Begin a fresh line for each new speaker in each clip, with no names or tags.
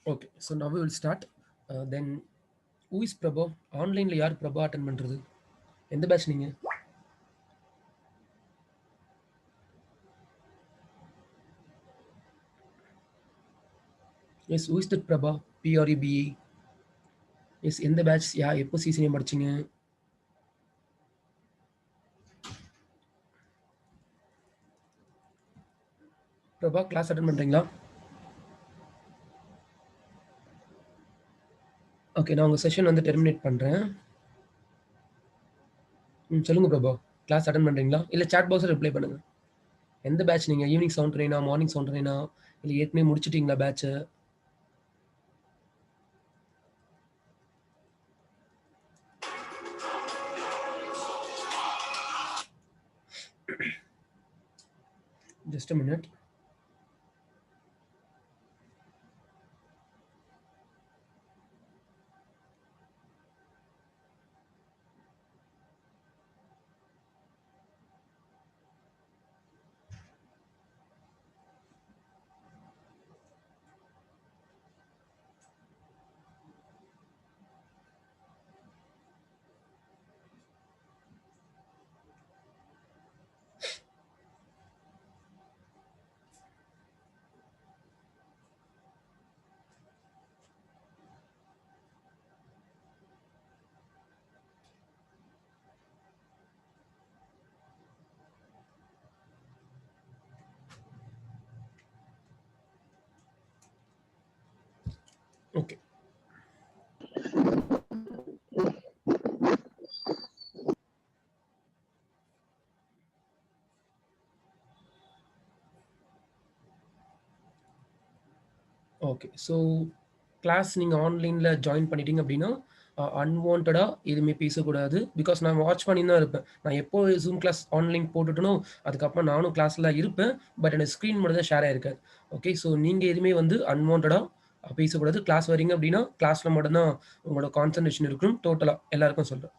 Okay, so now we will start. Then who is Prabha? Online யார் Prabha attend பண்றது? எந்த batch நீங்க? Yes, who is that Prabha? PREBA. Yes, எந்த batch? எப்போ season படிச்சீங்க? Prabha class attend பண்றீங்களா? ஓகே, நான் உங்க செஷன் வந்து டெர்மினேட் பண்றேன். சொல்லுங்க பிரபா, கிளாஸ் அட்டன் பண்றீங்களா? இல்ல சாட் பாக்ஸ்ல ரிப்ளை பண்ணுங்க. எந்த பேட்ச் நீங்க? ஈவினிங் சவுண்ட் ட்ரெயினா, மார்னிங் சவுண்ட் ட்ரெயினா, இல்ல ஏற்கனவே முடிச்சிட்டீங்களா batch? Just a minute. Okay. Okay, so class நீங்கள் ஆன்லைனில் ஜாயின் பண்ணிட்டீங்க அப்படின்னா அன்வான்டாக எதுவுமே பேசக்கூடாது. பிகாஸ் நான் வாட்ச் பண்ணி தான் இருப்பேன். நான் எப்போ ஜூம் கிளாஸ் ஆன்லைன் போட்டுட்டனோ அதுக்கப்புறம் நானும் கிளாஸில் இருப்பேன். பட் எனக்கு ஸ்க்ரீன் மட்டும் தான் ஷேர் ஆயிருக்காது. ஓகே, ஸோ நீங்கள் எதுவுமே வந்து அன்வான்டாக பேசக்கூடாது. கிளாஸ் வரீங்க அப்படின்னா கிளாஸில் மட்டும்தான் உங்களோட கான்சன்ட்ரேஷன் இருக்கணும். டோட்டலாக எல்லாருக்கும் சொல்கிறேன்.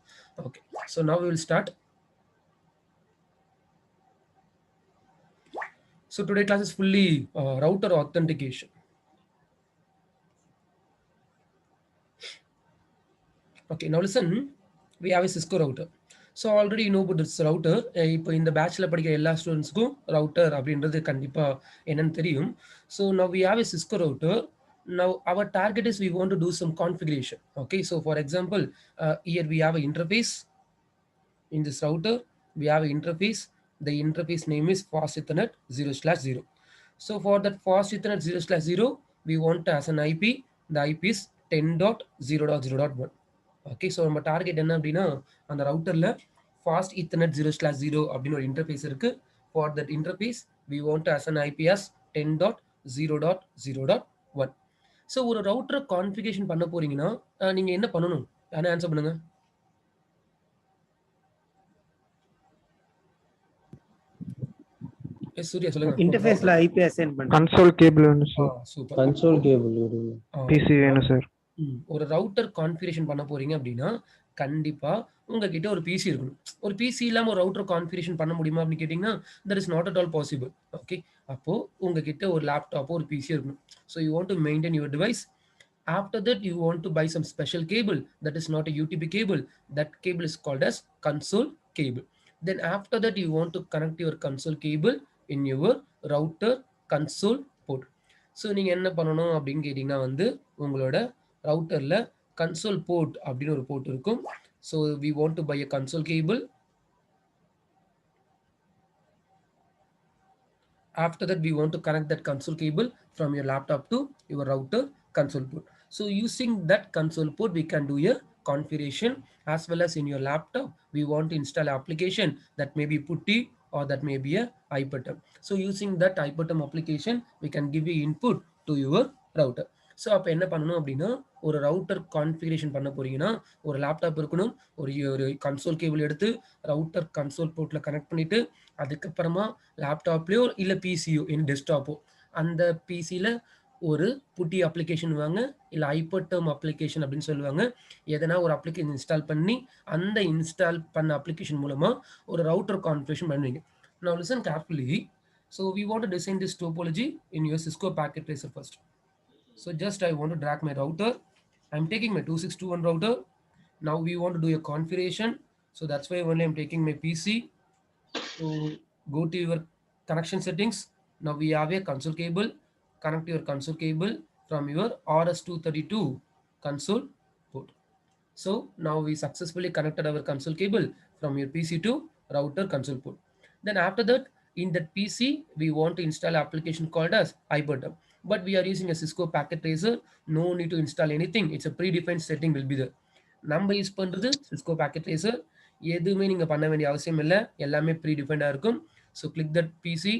Okay, so now we will start. So today class is fully router authentication. Okay, now listen, we have a Cisco router. So already you know about this router. இப்போ இந்த பேட்ச்ல படிக்கிற எல்லா ஸ்டூடெண்ட்ஸ்க்கும் ரவுட்டர் அப்படின்றது கண்டிப்பா என்னன்னு தெரியும். So now we have a Cisco router. Now our target is we want to do some configuration. Okay, so for example, here we have an interface. In this router we have an interface. The interface name is fast ethernet 0/0. So for that fast ethernet 0/0, we want as an IP. The IP is 10.0.0.1. Okay, so நம்ம target என்ன அப்படின்னா அந்த ரவுட்டரில் fast ethernet 0/0 அப்படின்னு ஒரு interface இருக்கு. For that interface we want as an IPs 10.0.0.1. So ஒரு ரவுட்டரை configuration பண்ண போறீங்கன்னா நீங்க என்ன பண்ணணும்? யாரும் ஆன்சர் பண்ணுங்க. எஸ் சூர்யா சொல்லுங்க.
இன்டர்ஃபேஸ்ல ஐபி அசைன் பண்ணு.
கன்சோல் கேபிள் வேணும் sir.
Super.
Console cable
PC வேணும் சார்.
ஒரு ரவுட்டர் கான்ஃபிகரேஷன் பண்ண போறீங்க அப்படின்னா கண்டிப்பா உங்ககிட்ட ஒரு பிசி இருக்கணும். ஒரு பிசி இல்லாம ஒரு ரவுட்டர் கான்ஃபிகரேஷன் பண்ண முடியுமா அப்படின்னு கேட்டீங்கன்னா that is not at all possible. Okay, அப்போ உங்ககிட்ட ஒரு லேப்டாப்போ ஒரு பிசி இருக்கணும். So you want to maintain your device. After that, you want to buy some special cable that is not a UTP cable. That cable is called as console cable. Then after that, you want to connect your console cable in your router console port. So நீங்கள் என்ன பண்ணணும் அப்படின்னு கேட்டிங்கன்னா வந்து உங்களோட ரவுட்டரில் console board அப்படின்னு ஒரு port இருக்கும். So we want to buy a console cable. After that, we want to connect that console cable from your laptop to your router console port. So using that console port, we can do a configuration as well as in your laptop. We want to install an application that may be putty or that may be a hyperterm. So using that hyperterm application, we can give you input to your router. So அப்போ என்ன பண்ணணும் அப்படின்னா ஒரு router configuration பண்ண போறீங்கன்னா ஒரு laptop இருக்கணும். ஒரு கன்சோல் கேபிள் எடுத்து ரவுட்டர் கன்சோல் போர்ட்டில் கனெக்ட் பண்ணிட்டு அதுக்கப்புறமா லேப்டாப்லேயோ இல்லை பிசியோ இல்லை டெஸ்க்டாப்போ அந்த பிசியில் ஒரு புட்டி அப்ளிகேஷன் வாங்க, இல்லை ஹைப்பர்டர்ம் அப்ளிகேஷன் அப்படின்னு சொல்லுவாங்க. எதனா ஒரு அப்ளிகேஷன் இன்ஸ்டால் பண்ணி அந்த இன்ஸ்டால் பண்ண அப்ளிகேஷன் மூலமாக ஒரு ரவுட்டர் கான்ஃபிகரேஷன் பண்ணுவீங்க. Now listen carefully. So we want to design this topology in your Cisco packet tracer first. So just I want to drag my router. I'm taking my 2621 router. Now we want to do a configuration. So that's why only I'm taking my PC. So go to your connection settings. Now we have a console cable. Connect your console cable from your RS232 console port. So now we successfully connected our console cable from your PC to router console port. Then after that, in that PC, we want to install application called as Hyperterm. But we are using a Cisco packet tracer. No need to install anything. It's a predefined setting will be there. நம்ம use பண்ணுறது Cisco packet tracer. எதுவுமே நீங்கள் பண்ண வேண்டிய அவசியம் இல்லை, எல்லாமே ப்ரீடிஃபைண்டாக இருக்கும். So click that PC,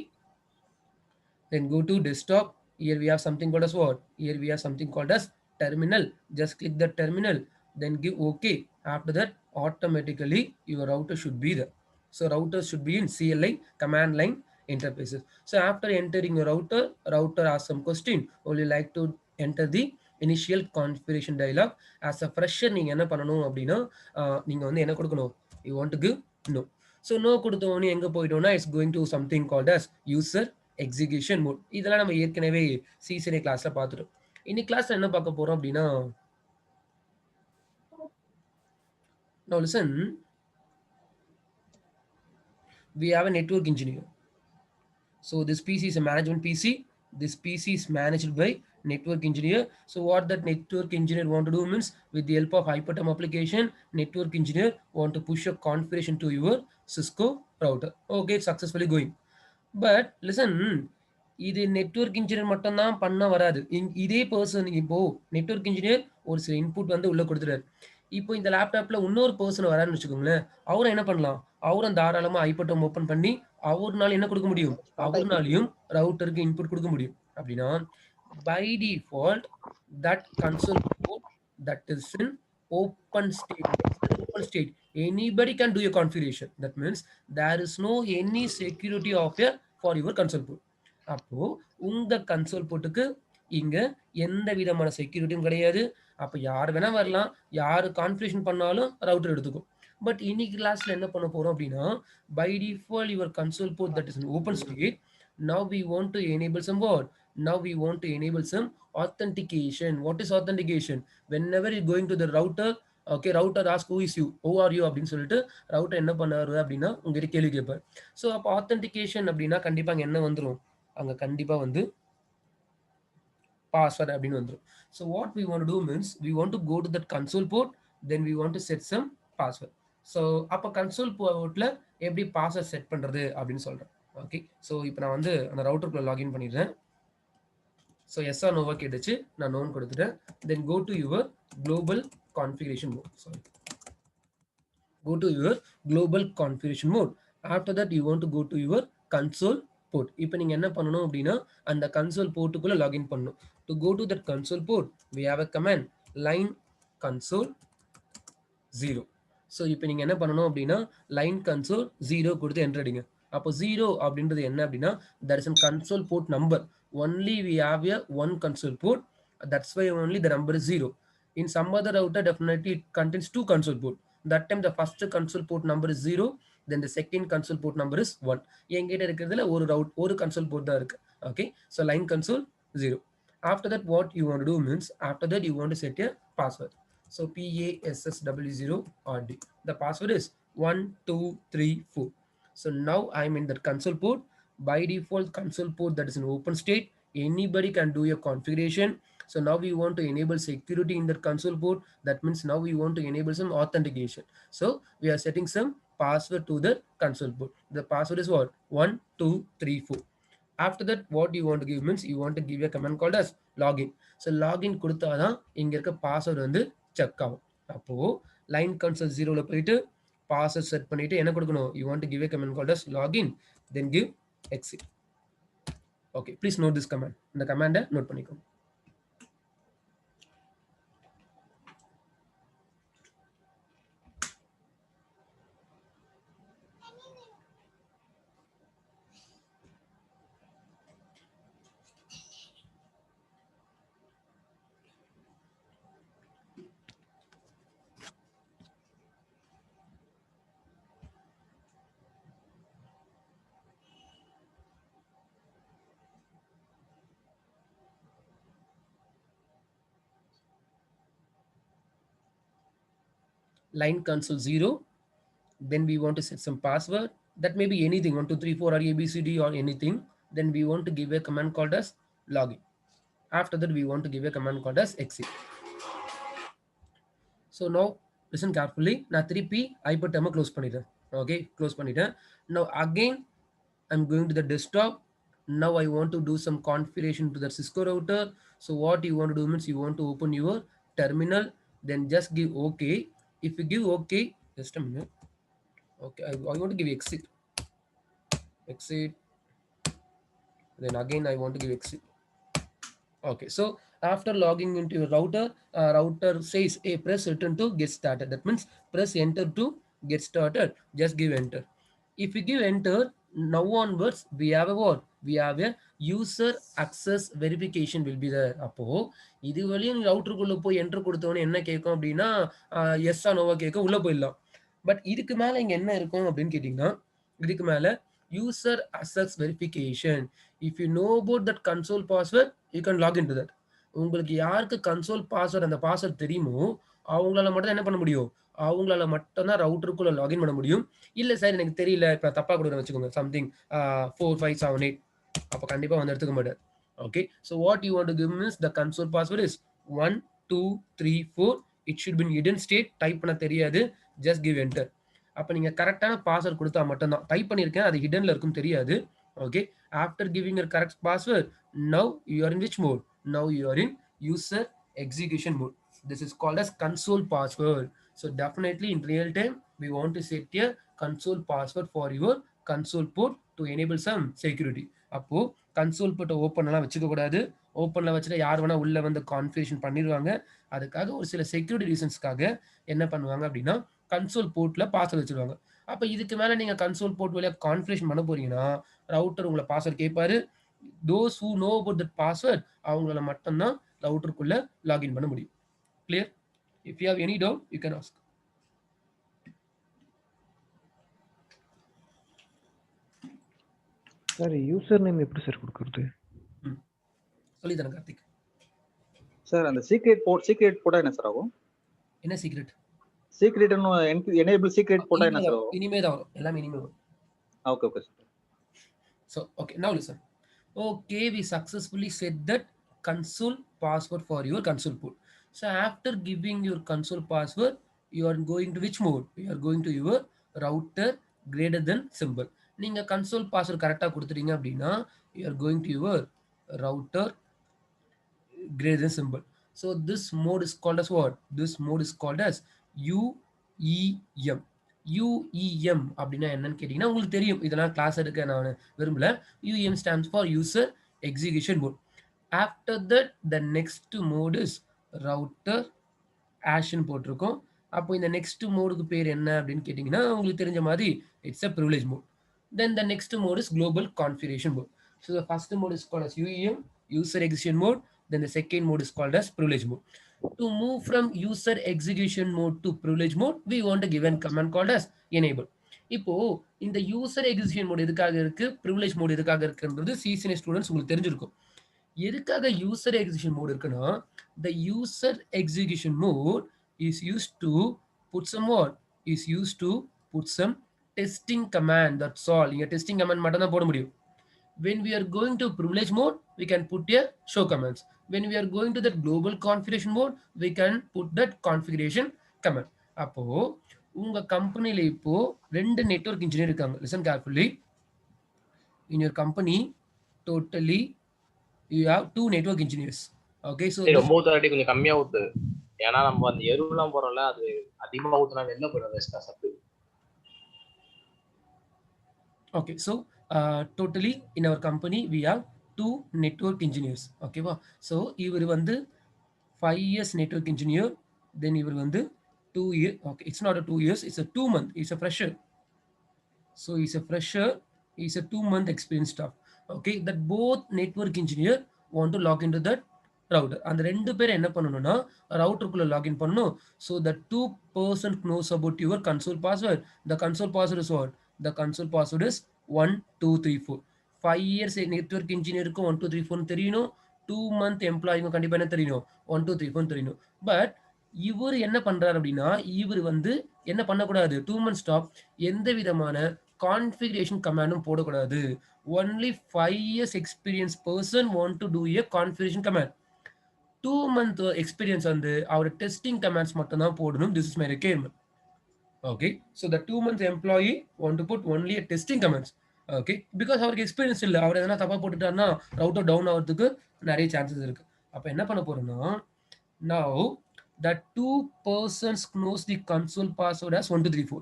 then go to desktop. Here we have something called as what? Here we have something called as terminal. Just click the terminal, then give OK. After that, automatically your router should be there. So router should be in CLI command line interfaces. So after entering your router asks some question. Only like to enter the initial configuration dialog. As a fresher நீங்க என்ன பண்ணணும் அப்படின்னா நீங்க வந்து என்ன கொடுக்கணும், you want to give no. So no கொடுத்த உடனே எங்க போயிட்டோம்னா it's going to something called as user execution mode. இதெல்லாம் நம்ம ஏற்கனவே ccna கிளாஸ்ல பார்த்துட்டோம். இன்னைக்கு கிளாஸ்ல என்ன பார்க்க போறோம் அப்படின்னா, now listen, we have a network engineer. So this PC is a management PC. This PC is managed by network engineer. So what that network engineer want to do means, with the help of Hyperterm application, network engineer want to push a configuration to your Cisco router. Okay, it's successfully going. But listen, இது network engineer மட்டும்தான் பண்ண வராது. இதே person இப்போ network engineer ஒரு சில input வந்து உள்ள கொடுத்துறாரு. இப்போ இந்த லேப்டாப்ல இன்னொரு பர்சன் வரான்னு வச்சுக்கோங்களேன், அவரை என்ன பண்ணலாம், அவரும் தாராளமா ஐபட்டம் ஓப்பன் பண்ணி அவர்னால என்ன கொடுக்க முடியும், அவர்னாலையும் ரவுட்டருக்கு இன்புட் கொடுக்க முடியும். அப்படின்னா by default that console port that is in open state. What is that open state? Anybody can do a configuration. That means there is no any security of a for your console port. அப்போ உங்க console போர்ட்டுக்கு இங்க எந்த விதமான செக்யூரிட்டியும் கிடையாது. அப்போ யார் வேணா வரலாம், யாரு கான்ஃபிகரேஷன் பண்ணாலும் ரவுட்டர் எடுத்துக்கும். பட் இன்னைக்கு கிளாஸ்ல என்ன பண்ண போறோம் அப்படின்னா, by default your console port that is in open state. Now we want to enable some what? Now we want to enable some authentication. What is authentication? Whenever you're going to the router, okay, router ask who is you, who are you அப்படின்னு சொல்லிட்டு router என்ன பண்ணாரு அப்படின்னா உங்ககிட்ட கேள்வி கேட்பார். So அப்போ authentication அப்படின்னா கண்டிப்பா அங்க என்ன வந்துடும், அங்க கண்டிப்பா வந்து password அப்படின்னு வந்துடும். So what we want to do means, we want to go to that console port, then we want to set some password. So அப்போ கன்சோல் போர்ட்ல எப்படி பாஸ்வேர்ட் செட் பண்றது அப்படின்னு சொல்றேன். ஓகே, ஸோ இப்போ நான் வந்து அந்த ரவுட்டருக்குள்ள லாகின் பண்ணிடுறேன். ஸோ எஸ் ஆர் நோவா கேட்டுச்சு, நான் நோன் கொடுத்துட்டேன். Then go to your global configuration mode. Sorry, go to your global configuration mode. After that you want to go to your console port. இப்போ நீங்க என்ன பண்ணணும் அப்படின்னா அந்த console portக்குள்ள login பண்ணணும். To go to that console port, we have a command line console 0. So இப்போ நீங்கள் என்ன பண்ணணும் அப்படின்னா லைன் கன்சோல் 0 கொடுத்து என்டர் அடிங்க. அப்போ 0 அப்படின்றது என்ன அப்படின்னா that is an console port number. Only we have a one console port, that's why only the number is 0. In some other router, definitely it contains two console port. That time the first console port number is 0, then the second console port number is 1. என்கிட்ட இருக்கிறதுல ஒரு console port தான் இருக்கு. Okay, so line console 0. After that what you want to do means, after that you want to set a password. So PASSW0RD. The password is 1234. So now I'm in that console port. By default console port that is in open state. Anybody can do a configuration. So now we want to enable security in that console port. That means now we want to enable some authentication. So we are setting some password to the console port. The password is what? 1234. After that what you want to give means, you want to give a command called as login. So login கொடுத்தாதான் இங்க இருக்க password வந்து check ஆகும். அப்போ line console 0ல போயிட்டு password set பண்ணிட்டு என்ன கொடுக்கணும், you want to give a command called as login, then give exit. Okay, please note this command. இந்த கமாண்டை நோட் பண்ணிக்கோங்க. line console 0. Then we want to set some password. That may be anything, 1234 or ABCD or anything. Then we want to give a command called as login. After that, we want to give a command called as exit. So now listen carefully. Now 3P hyperterm close பண்ணிட்டேன். Okay, close பண்ணிட்டேன். Now again, I'm going to the desktop. Now I want to do some configuration to the Cisco router. So what you want to do means you want to open your terminal, then just give OK. If you give OK, just a minute. Okay, I want to give exit. Exit. Then again I want to give exit. Okay, so after logging into your router, router says, hey, press return to get started. That means press enter to get started. Just give enter. If you give enter, now onwards, we have a what? We have a user access verification will be there. அப்போ இது வழியும் ரவுட்டருக்குள்ள போய் enter கொடுத்தவொடனே என்ன கேட்கும் அப்படின்னா S Noah கேட்கும் உள்ள போயிடலாம். பட் இதுக்கு மேல இங்க என்ன இருக்கும் அப்படின்னு கேட்டீங்கன்னா இதுக்கு மேல user access verification. If you know about that console password, you can log into that. உங்களுக்கு யாருக்கு கன்சோல் பாஸ்வேர்ட் அந்த பாஸ்வேர்ட் தெரியுமோ அவங்களால மட்டும் தான் என்ன பண்ண முடியும், அவங்களால மட்டும் தான் ரவுட்டருக்குள்ள லாகின் பண்ண முடியும். இல்லை சார் எனக்கு தெரியல, இப்போ தப்பா கொடுக்குறேன் வச்சுக்கோங்க, சம்திங் 4578, அப்போ கண்டிப்பாக வந்து எடுத்துக்க மாட்டார். Okay, so what you want to give means the console password is 1234. It should been hidden state. Type பண்ண தெரியாது, ஜஸ்ட் கிவ் என்டர். அப்போ நீங்கள் கரெக்டான பாஸ்வேர்ட் கொடுத்தா மட்டும்தான். டைப் பண்ணியிருக்கேன், அது ஹிடனில் இருக்கும் தெரியாது. Okay, after giving your correct password, now you are in which mode? Now you are in user execution mode. This is called as console password. So definitely in real time we want to set a console password for your console port to enable some security. அப்போ console போர்ட்டை ஓப்பன்லாம் வச்சுக்க கூடாது. ஓப்பனில் வச்சுட்டு யார் வேணா உள்ள வந்து கான்ஃபிகரேஷன் பண்ணிடுவாங்க. அதுக்காக ஒரு சில செக்யூரிட்டி ரீசன்ஸ்க்காக என்ன பண்ணுவாங்க அப்படின்னா கன்சோல் போர்ட்டில் பாஸ்வேர்ட் வச்சுருவாங்க. அப்போ இதுக்கு மேலே நீங்கள் கன்சோல் போர்ட் வழியாக கான்ஃபிகரேஷன் பண்ண போறீங்கன்னா ரவுட்டர் உங்களை பாஸ்வேர்ட் கேட்பாரு. Those who know about that password அவங்கள மட்டும்தான் ரவுட்டருக்குள்ள லாகின் பண்ண முடியும். Clear? If you have any doubt you can ask.
Sir user name எப்படி சார் கொடுக்கிறது?
சொல்லி தரேன் கார்த்திக்.
சார் அந்த சீக்ரெட் போட்டா என்ன சார் ஆகும்?
என்ன சீக்ரெட்?
சீக்ரெட் எனேபிள் சீக்ரெட் போட்டா என்ன சார் ஆகும்?
இனிமே தான் வரும், எல்லாமே இனிமே வரும்.
Okay okay sir.
So okay, now listen. Okay, we successfully set that console password for your console port. So after giving your console password, you are going to which mode? You are going to your router greater than symbol. நீங்க console password கரெக்டா கொடுத்துட்டீங்க அப்படின்னா you are going to your router greater than symbol. So this mode is called as what? This mode is called as UEM. UEM அப்படின்னா என்னன்னு கேட்டீங்கன்னா உங்களுக்கு தெரியும், இதெல்லாம் கிளாஸ் எடுக்க நான் விரும்பல. UEM stands for user execution mode. After that the next mode is router action போட்டிருக்கோம். அப்போ இந்த நெக்ஸ்ட் மோடுக்கு பேர் என்ன அப்படின்னு கேட்டிங்கன்னா உங்களுக்கு தெரிஞ்ச மாதிரி it's a privilege mode. Then the next mode is global configuration mode. So the first mode is called as UEM, user execution mode. Then the second mode is called as privilege mode. To move from user execution mode to privilege mode, we want to give a command called as enable. இப்போ இந்த user execution mode எதுக்காக இருக்கு, privilege mode எதுக்காக இருக்குன்றது ccna students உங்களுக்கு தெரிஞ்சிருக்கும். எதுக்காக user execution mode இருக்குன்னா the user execution mode is used to put some what is used to put some testing command. That's all. இங்க testing command மட்டும் தான் போட முடியும். When we are going to privilege mode, we can put a show commands. When we are going to that global configuration mode, we can put that configuration command. அப்போ உங்க கம்பெனில இப்போ ரெண்டு நெட்வொர்க் இன்ஜினியர் இருக்காங்க. Listen carefully. In your company, totally you have two network engineers. Okay, so
ரொம்ப ஊத்தாட்டி கொஞ்சம் கம்மியா ஊத்து. ஏன்னா நம்ம அந்த எருவெல்லாம் போறோம்ல, அது அதிகமா ஊத்துனா வெளில போயிடும் வேஸ்டா சத்து.
Okay, so totally in our company we have two network engineers. Okay va? So இவர் வந்து 5 years network engineer, then இவர் வந்து 2 years. Okay, it's not a 2 years, it's a 2 month. He's a fresher. So he's a fresher, he's a 2-month experienced staff. Okay, that both network engineer want to log into that router. அந்த ரெண்டு பேர் என்ன பண்ணணும்னா ரவுட்டருக்குள்ள login பண்ணணும். So the two person knows about your console password. The console password is what? The console password is 1234. 5 years network engineer க்கு 1234 தெரியணும். 2-month employee கண்டிப்பா என்ன தெரியணும் 1234 தெரியணும். But இவர் என்ன பண்றாரு அப்படின்னா இவர் வந்து என்ன பண்ணக்கூடாது 2 months ஸ்டாப் எந்த விதமான கான்ஃபிகரேஷன் கமாண்டும் போடக்கூடாது. Only 5 years experience person want to do a configuration command. 2 month experience வந்து அவர் டெஸ்டிங் கமாண்ட்ஸ் மட்டும் தான் போடணும். This is my requirement. Okay, so the 2 month employee want to put only a testing commands. Okay, because அவருக்கு experience இல்லை, அவர் எதனா தப்பா போட்டுட்டாருன்னா router down ஆகிறதுக்கு நிறைய சான்சஸ் இருக்கு. அப்ப என்ன பண்ண போறோம்னா now that 2 persons knows the console password as 1234.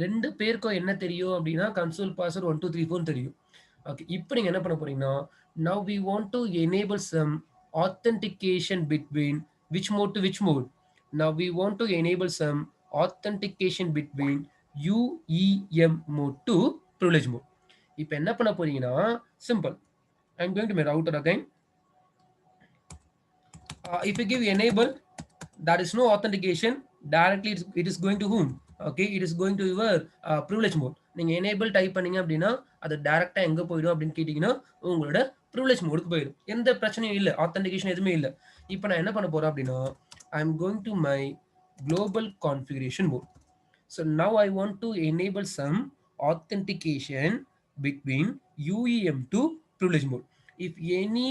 2 பேருக்கும் என்ன தெரியும் அப்படின்னா கன்சோல் பாஸ்வேர்ட் 1234 தெரியும். ஓகே, இப்போ நீங்க என்ன பண்ண போறீங்கன்னா now we want to enable some authentication between which mode to which mode. Now we want to enable some authentication between UEM mode to privilege mode. இப்போ என்ன பண்ண போறீங்கன்னா simple. I'm going to my router again. If you give enable, there is no authentication directly. It is going to whom? Okay, it is going to your privilege mode. நீங்க enable type பண்ணீங்க அப்படின்னா அது டைரக்டா எங்க போயிடும் அப்படின்னு கேட்டீங்கன்னா உங்களோட privilege mode க்கு போயிடும். எந்த பிரச்சனையும் இல்லை, ஆத்தென்டிகேஷன் எதுவுமே இல்லை. இப்போ நான் என்ன பண்ண போறேன் அப்படின்னா I am going to my global configuration mode. So now I want to enable some authentication between UEM to privilege mode. If any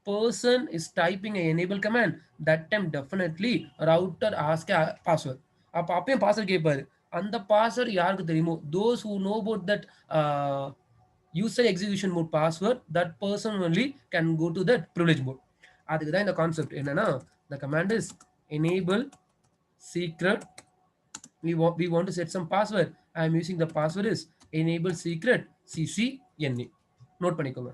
person is typing a enable command, that time definitely router ask a password. அப்ப அப்பயும் password கேட்பாரு. அந்த password யாருக்கு தெரியுமோ, those who know about that user execution mode password, that person only can go to that privilege mode. அதுக்கு தான் இந்த concept என்னன்னா the command is enable secret. We want to set some password. I am using the password is enable secret ccna. Note பண்ணிக்கோங்க.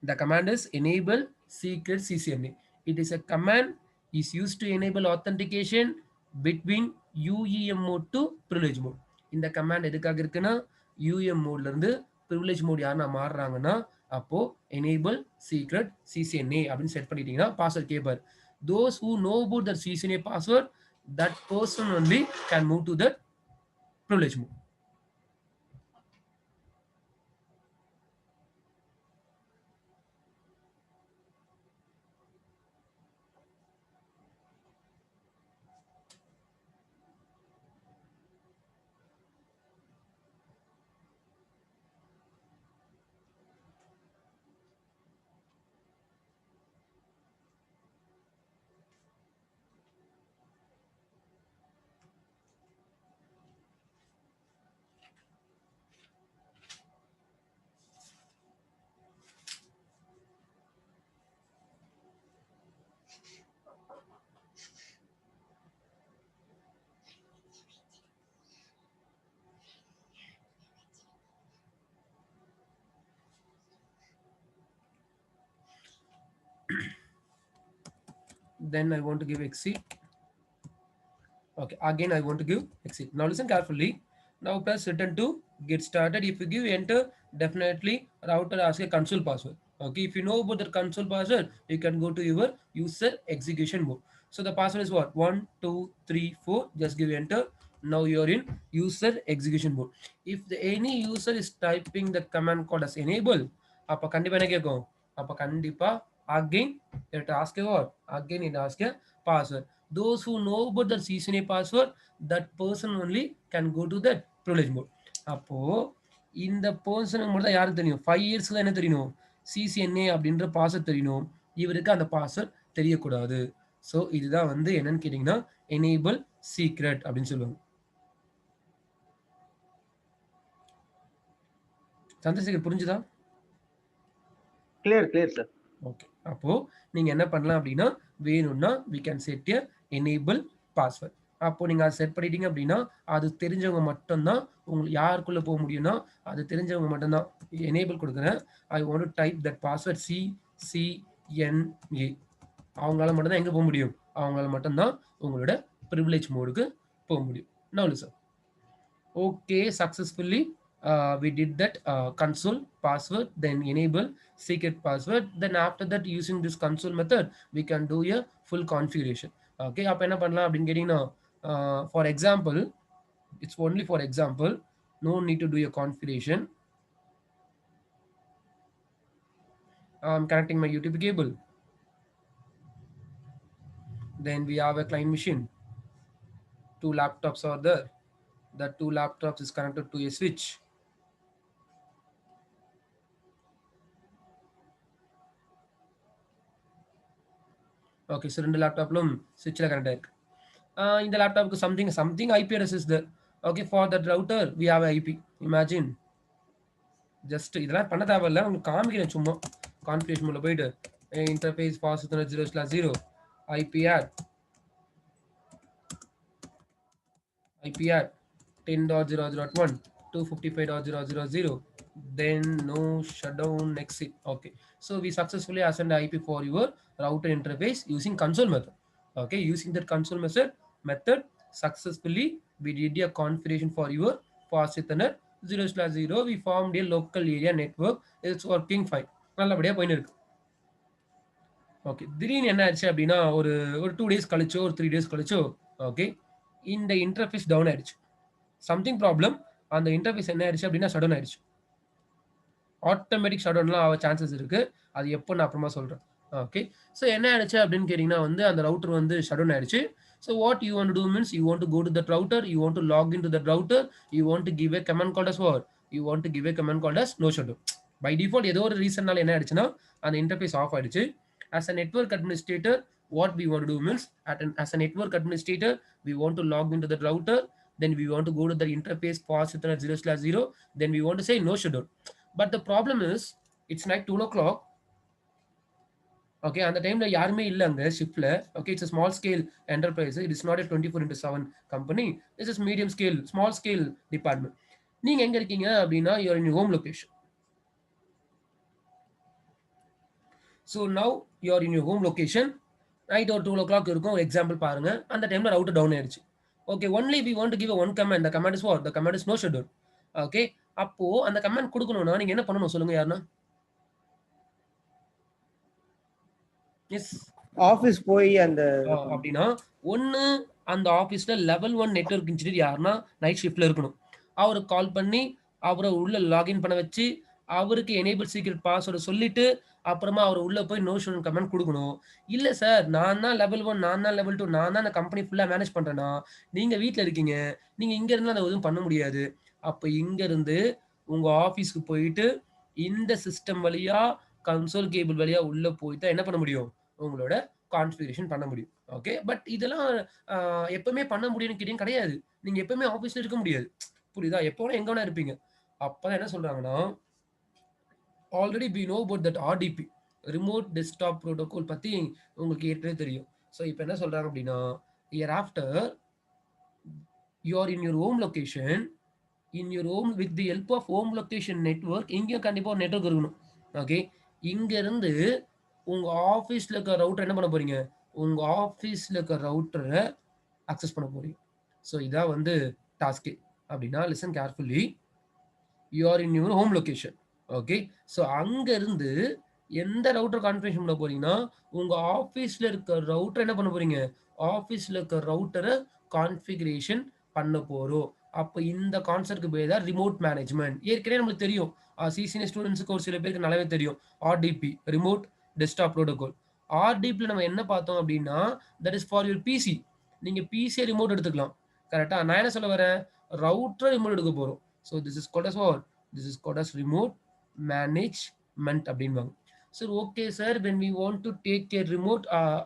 The command is enable secret ccna. It is a command is used to enable authentication between UEM mode to privilege mode. இந்த command எதுக்காக இருக்குன்னா UEM modeல இருந்து privilege mode யாருன்னா மாறுறாங்கன்னா அப்போ enable secret ccna அப்படின்னு set பண்ணிட்டீங்கன்னா password கேட்பார். Those who know about the ccna password, that person only can move to the privilege mode. Then I want to give exit. Okay, again I want to give exit. Now listen carefully. Now press return to get started. If you give enter, definitely router asks a console password. Okay, if you know about the console password, you can go to your user execution mode. So the password is what? 1 2 3 4. Just give enter. Now you're in user execution mode. If any user is typing the command called as enable, அப்ப கண்டிப்பா என்ன கேட்கும்? அப்ப கண்டிப்பா again it ask a what? Again it ask a password. Those who know about the ccna password, that person only can go to that privilege mode. அப்போ இந்த பர்சனுக்கு மட்டும் தான் யாருக்கு தெரியும்? 5 yearsல என்ன தெரியணும்? ccna அப்படின்ற பாஸ்வேர்ட் தெரியணும். இவருக்கு அந்த பாஸ்வேர்ட் தெரியக்கூடாது. ஸோ இதுதான் வந்து என்னன்னு கேட்டீங்கன்னா எனேபிள் சீக்ரெட் அப்படின்னு சொல்லுவாங்க. சந்திரசேகர் புரிஞ்சுதா?
Clear sir.
ஓகே, அப்போ நீங்க என்ன பண்ணலாம் அப்படின்னா வேணும்னா we can set a enable password. அப்போ நீங்க அதை செட் பண்ணிட்டீங்க அப்படின்னா அது தெரிஞ்சவங்க மட்டும்தான் உங்களுக்கு யாருக்குள்ள போக முடியும்னா அது தெரிஞ்சவங்க மட்டும்தான். எனேபிள் கொடுக்குறேன். ஐ want to type that password ccna. அவங்களால மட்டும்தான் எங்க போக முடியும்? அவங்களால மட்டும்தான் உங்களோட ப்ரிவிலேஜ் மோடுக்கு போக முடியும். Now listen. Okay, successfully we did that console password, then enable secret password. Then after that, using this console method, we can do a full configuration. Okay, அப்ப என்ன பண்ணலாம் அப்படின்னு கேட்டீங்கன்னா for example, it's only for example, no need to do a configuration. I'm connecting my UTP cable. Then we have a client machine. two laptops are there. The two laptops is connected to a switch. Okay, so ரெண்டு லேப்டாப்லும் switchல connect ஆயிருக்கு. இந்த லேப்டாப்புக்கு something IP address is there. Okay, for that router we have IP. Imagine just இதெல்லாம் பண்ண தேவையில்ல, உங்களுக்கு காமிக்கிறேன் சும்மா. Configuration உள்ள போயிட்டு interface pass 0/0 IP at 10.0.1 255.0.0.0, then no shutdown exit. Okay, so we successfully assigned IP for your router interface using console method. Okay, using that console method successfully we did a configuration for your fast ethernet 0/0. We formed a local area network. It's working fine, நல்லபடியா போயின்னு இருக்கு. Okay, திடீர்னு என்ன ஆயிடுச்சு அப்படின்னா ஒரு 2 days கழிச்சோ ஒரு 3 days கழிச்சோ okay இந்த இன்டர்ஃபேஸ் டவுன் ஆயிடுச்சு. சம்திங் ப்ராப்ளம், அந்த இன்டர்ஃபேஸ் என்ன ஆயிடுச்சு அப்படின்னா ஷட் டவுன் ஆயிடுச்சு. ஆட்டோமேட்டிக் ஷட் டவுன்லாம் ஆக சான்சஸ் இருக்கு, அது எப்போ நான் அப்புறமா சொல்றேன். ஓகே, ஸோ என்ன ஆயிடுச்சு அப்படின்னு கேட்டிங்கன்னா வந்து அந்த ரவுட்டர் வந்து ஷட் டவுன் ஆயிடுச்சு. So what you want to do means you want to go to that router, you want to log in to that router, you want to give a comment called as what, you want to give a comment called as no shut down. By default ஏதோ ஒரு ரீசன்னால என்ன ஆயிடுச்சுன்னா அந்த interface off ஆயிடுச்சு. As a network administrator, what we want to do means as a network administrator we want to log into the router, then we want to go to the interface pass ethernet 0/0, then we want to say no shutdown. But the problem is it's night 2 o'clock. Okay, அந்த டைம்ல யாருமே இல்ல அங்க ஷிப்ட்ல. Okay, it's a small scale enterprise, it is not a 24/7 company, this is medium scale small scale department. நீங்க எங்க இருக்கீங்க அப்படின்னா you are in your home location. So now you are in your home location, night or 2 o'clock இருக்கும் example பாருங்க. அந்த டைம்ல router down ஆயிடுச்சு. Okay, only we want to give a one command, the command is what, the command is no shutdown. Okay, அப்போ அந்த command கொடுக்கணும்னா நீங்க என்ன பண்ணணும் சொல்லுங்க யாருன்னா? எஸ்,
ஆபீஸ் போய் அந்த
அப்படின்னா ஒன்னு அந்த ஆபீஸ்ல லெவல் 1 நெட்வொர்க் இன்ஜினியர் யாருன்னா நைட் ஷிஃப்ட்ல இருக்கணும். அவருக்கு கால் பண்ணி அவரை உள்ள லாகின் பண்ண வச்சு அவருக்கு எனேபிள் சீக்ரெட் பாஸ்வேர்டு சொல்லிட்டு அப்புறமா அவர் உள்ள போய் நோ ஷட்டவுன் கமெண்ட் கொடுக்கணும். இல்ல சார் நான் தான் லெவல் 1, நான் தான் லெவல் 2, நான் தான் அந்த கம்பெனி ஃபுல்லா மேனேஜ் பண்றேன்னா நீங்க வீட்ல இருக்கீங்க, நீங்க இங்க இருந்து அதை எதுவும் பண்ண முடியாது. அப்ப இங்க இருந்து உங்க ஆபீஸ்க்கு போயிட்டு இந்த சிஸ்டம் வழியா கன்சோல் கேபிள் வழியா உள்ள போயிட்டு என்ன பண்ண முடியும், உங்களோட கான்ஃபிகரேஷன் பண்ண முடியும். ஓகே, பட் இதெல்லாம் எப்பவுமே பண்ண முடியும்னு கேட்டீங்க கிடையாது. நீங்க எப்பவுமே ஆபீஸ்ல இருக்க முடியாது, புரியுதா? எப்போ வேணா எங்க வேணா இருப்பீங்க. அப்பதான் என்ன சொல்றாங்கன்னா already we know about that RDP, remote desktop protocol பத்தி உங்களுக்கு ஏற்கனவே தெரியும். ஸோ இப்போ என்ன சொல்றாங்க அப்படின்னா hereafter you are in your home location, in your home with the help of home location network. இங்கேயும் கண்டிப்பா ஒரு நெட்வொர்க் இருக்கணும். ஓகே, இங்க இருந்து உங்க ஆஃபீஸ்ல இருக்க ரவுட்டர் என்ன பண்ண போறீங்க, உங்க ஆஃபீஸ்ல இருக்க ரவுட்டரை அக்சஸ் பண்ண போறீங்க. ஸோ இதான் வந்து டாஸ்க் அப்படின்னா listen carefully. You are in your home location. Okay, so அங்க இருந்து எந்த ரவுட்டர் கான்ஃபிகரேஷன் பண்ண போறீங்கன்னா உங்க ஆஃபீஸ்ல இருக்க ரவுட்டர் என்ன பண்ண போறீங்க, ஆஃபீஸ்ல இருக்க ரவுட்டரை கான்ஃபிகரேஷன் பண்ண போறோம். அப்போ இந்த கான்செப்ட்க்கு பேர் தான் ரிமோட் மேனேஜ்மெண்ட். ஏற்கனவே நம்மளுக்கு தெரியும், சிசிஎன்ஏ ஸ்டூடெண்ட்ஸுக்கு ஒரு சில பேருக்கு நல்லாவே தெரியும் ஆர்டிபி, ரிமோட் டெஸ்க்டாப் ப்ரோட்டோகால். ஆர்டிபியில் நம்ம என்ன பார்த்தோம் அப்படின்னா that is for your PC. நீங்க பிசியை ரிமோட் எடுத்துக்கலாம், கரெக்டா? நான் என்ன சொல்ல வரேன், ரவுட்டரை ரிமோட் எடுக்க போறோம். So this is called as what, this is called as remote management அப்படின்வாங்க. Sir, okay sir, when we want to take a remote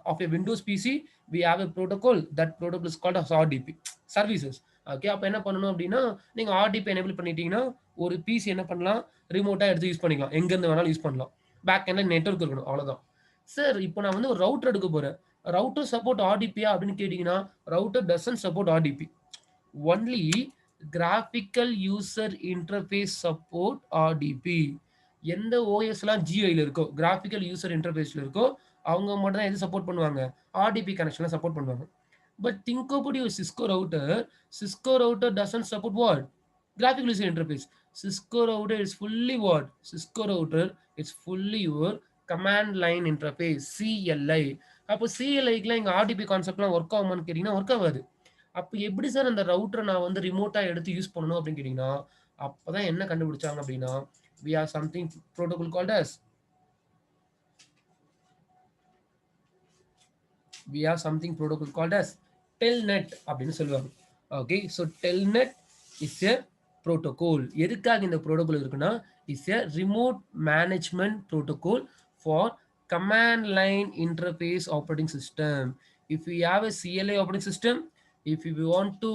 of a Windows PC, we have a protocol. That protocol is called as RDP services. Okay, அப்போ என்ன பண்ணணும் அப்படின்னா நீங்க RDP enable பண்ணிட்டீங்கன்னா ஒரு PC என்ன பண்ணலாம், ரிமோட்டா எடுத்து யூஸ் பண்ணிக்கலாம், எங்க இருந்து வேணாலும் யூஸ் பண்ணலாம். பேக் எண்ட்ல நெட்வொர்க் இருக்கணும், அவ்வளவுதான். சார் இப்போ நான் வந்து ஒரு ரவுட்டர் எடுக்க போறேன், ரவுட்டர் சப்போர்ட் RDP-யா அப்படின்னு கேட்டீங்கன்னா router doesn't support RDP. Only graphical user interface support RDP. எந்த ஓஎஸ்லாம் ஜிஐல இருக்கோ, கிராஃபிக்கல் யூசர் இன்டர்ஃபேஸ்ல இருக்கோ, அவங்க மட்டும் தான் எது சப்போர்ட் பண்ணுவாங்க, RDP கனெக்ஷனை சப்போர்ட் பண்ணுவாங்க. But think about your Cisco router. Cisco router doesn't support what? Graphical user interface. Cisco router is fully what? Cisco router is fully your command line interface, CLI. அப்போ CLI-க்குலாம் இங்க RDP கான்செப்ட்லாம் work ஆகுமான்னு கேட்டீங்கன்னா work ஆகாது. அப்போ எப்படி sir அந்த ரவுட்டரை நான் வந்து ரிமோட்டா எடுத்து யூஸ் பண்ணணும் அப்படின்னு கேட்டீங்கன்னா அப்பதான் என்ன கண்டுபிடிச்சாங்க அப்படின்னா we have something protocol called as Telnet அப்படின்னு சொல்லுவாங்க. Okay, so Telnet is a protocol. எதுக்காக இந்த protocol இருக்குன்னா is a remote management protocol for command line interface operating system. If we have a CLI operating system, if we want to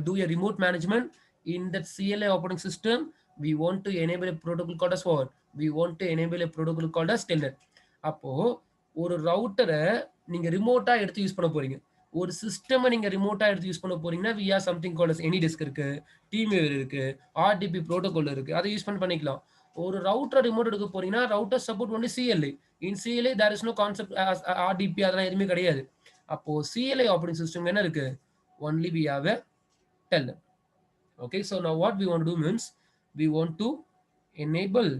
do a remote management in that CLI operating system, we want to enable a protocol called as what? We want to enable a protocol called as Telnet. அப்போ ஒரு ரவுட்டரை நீங்க ரிமோட்டா எடுத்து use பண்ண போறீங்க. ஒரு சிஸ்டமை நீங்க ரிமோட்டா எடுத்து யூஸ் பண்ண போறீங்கன்னா we have something called as any disk இருக்கு, டீம்வேர் இருக்கு, RDP protocol இருக்கு, அதை யூஸ் பண்ணிக்கலாம். ஒரு ரவுட்டர் ரிமோட் எடுக்க போறீங்கன்னா router support only CLI. In CLI there is no concept as RDP, அதெல்லாம் எதுவுமே கிடையாது. அப்போ CLI ஆப்பரேட்டிங் சிஸ்டம் என்ன இருக்கு? only we have a Telnet. Okay, so now what we want to do means we want to enable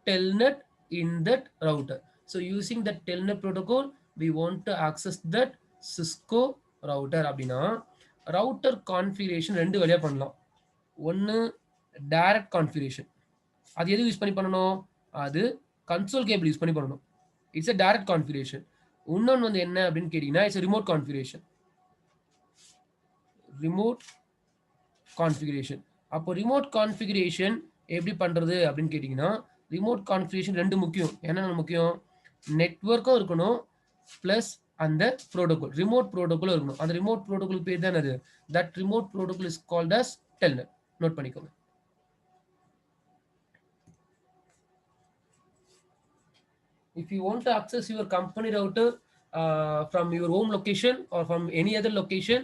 Telnet in that router. So using that Telnet protocol, we want to access that Cisco router. அப்படின்னா router configuration ரெண்டு வழியா பண்ணலாம். ஒன்னு direct configuration. அது எது use பண்ணி பண்ணணும்? அது கன்சோல் கேபிள் யூஸ் பண்ணி பண்ணணும். It's a direct configuration. இன்னொன்று வந்து என்ன அப்படின்னு கேட்டீங்கன்னா இட்ஸ் ரிமோட் கான்ஃபிகரேஷன். அப்போ ரிமோட் கான்ஃபிகரேஷன் எப்படி பண்றது அப்படின்னு கேட்டீங்கன்னா ரிமோட் கான்ஃபிகரேஷன் ரெண்டு முக்கியம். என்னென்ன முக்கியம்? நெட்வொர்க்கும் இருக்கணும் பிளஸ் அந்த ப்ரோட்டோகால் ரிமோட் ப்ரோட்டோகால் இருக்கணும். அந்த ரிமோட் ப்ரோட்டோகால் பேர் தான் அது. That remote protocol is called as Telnet. நோட் பண்ணிக்கோங்க. If you want to access your company router from your home location or from any other location,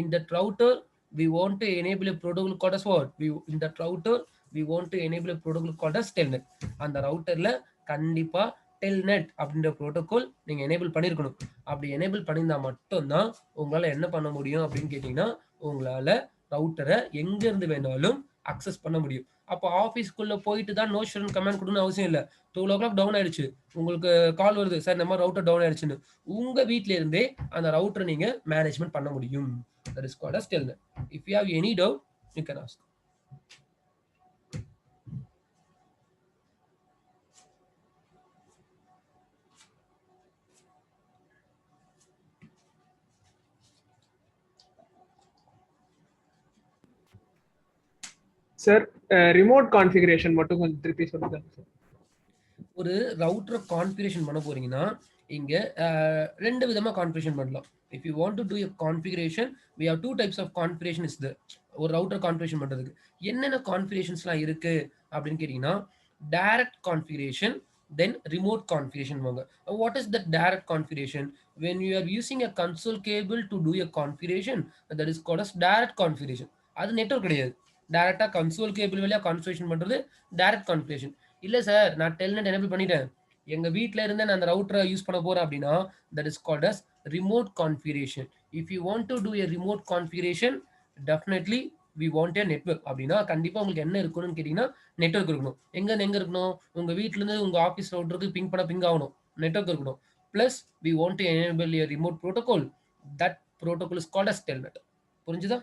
in that router we want to enable a protocol called as what? In that router we want to enable a protocol called as Telnet. அந்த ரவுட்டர்ல கண்டிப்பா Telnet அப்படின்ற protocol நீங்க enable பண்ணிருக்கணும். அப்படி enable பண்ணியிருந்தா மட்டும்தான் உங்களால என்ன பண்ண முடியும் அப்படின்னு கேட்டீங்கன்னா உங்களால ரவுட்டரை எங்க இருந்து வேணாலும் அக்சஸ் பண்ண முடியும். அப்போ ஆஃபீஸ்க்குள்ள போயிட்டு தான் நோ ஷட் கமெண்ட் கொடுக்கணும்னு அவசியம் இல்லை. 12 o'clock டவுன் ஆயிடுச்சு, உங்களுக்கு கால் வருது, சார் நம்ம ரவுட்டர் டவுன் ஆயிடுச்சுன்னு. உங்க வீட்ல இருந்தே அந்த ரவுட்டரை நீங்க மேனேஜ்மெண்ட் பண்ண முடியும். That is called as Telnet. If you have any doubt, you can ask.
Sir remote configuration மட்டும் கொஞ்சம் திருப்பி சொல்லுங்க சார்.
ஒரு ரவுட்டரை கான்ஃபிகரேஷன் பண்ண போறீங்கன்னா இங்க ரெண்டு விதமா கான்ஃபிகரேஷன் பண்ணலாம். If you want to do a configuration, we have two types of configuration is there. ஒரு ரவுட்டர் கான்ஃபிகரேஷன் பண்றதுக்கு என்னென்ன கான்ஃபிகரேஷன்ஸ்லாம் இருக்கு அப்படின்னு கேட்டீங்கன்னா direct configuration, then remote configuration. What is the direct configuration? When you are using a console cable to do a configuration, that is called as direct configuration. அது network கிடையாது. டைரக்டா console cable வழியா configuration பண்றது direct configuration. இல்ல sir நான் Telnet enable பண்ணிட்டேன், எங்க வீட்ல இருந்து நான் அந்த ரவுட்டரை யூஸ் பண்ண போறேன் அப்படின்னா that is called as remote configuration. If you want to do a remote configuration, definitely we want a network. அப்படின்னா கண்டிப்பா உங்களுக்கு என்ன இருக்கணும்னு கேட்டீங்கன்னா நெட்வொர்க் இருக்கணும். எங்க இருக்கணும்? உங்க வீட்ல இருந்து உங்க ஆஃபீஸ் ரவுட்டருக்கு பிங் பண்ண பிங் ஆகணும், நெட்வொர்க் இருக்கணும். Plus we want to enable a remote protocol. That protocol is called as Telnet. புரிஞ்சுதா?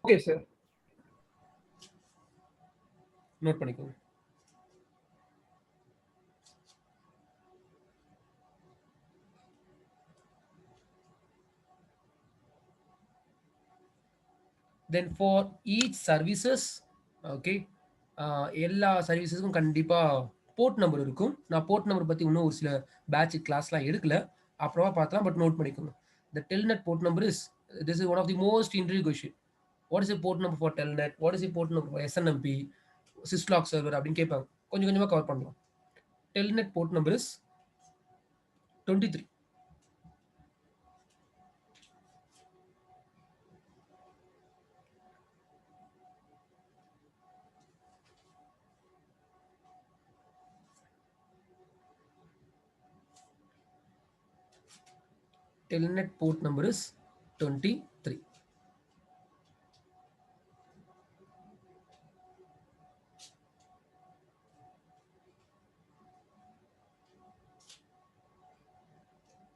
ஓகே சார்,
நோட் பண்ணிக்கோங்க. Then for each services, okay, எல்லா சர்வீசஸ்க்கும் கண்டிப்பா போர்ட் நம்பர் இருக்கும். நான் போர்ட் நம்பர் பத்தி இன்னும் ஒரு சில பேட்ச் கிளாஸ்லாம் எடுக்கல, அப்புறமா பார்த்தலாம். பட் நோட் பண்ணிக்கோங்க. The Telnet port number is, this is one of the most interview question. What is the port number for Telnet? What is the port number for SNMP, syslog server அப்படின்னு கேட்பாங்க. கொஞ்சம் கொஞ்சமா cover பண்ணலாம். Telnet port number is 23. Telnet port number is 23.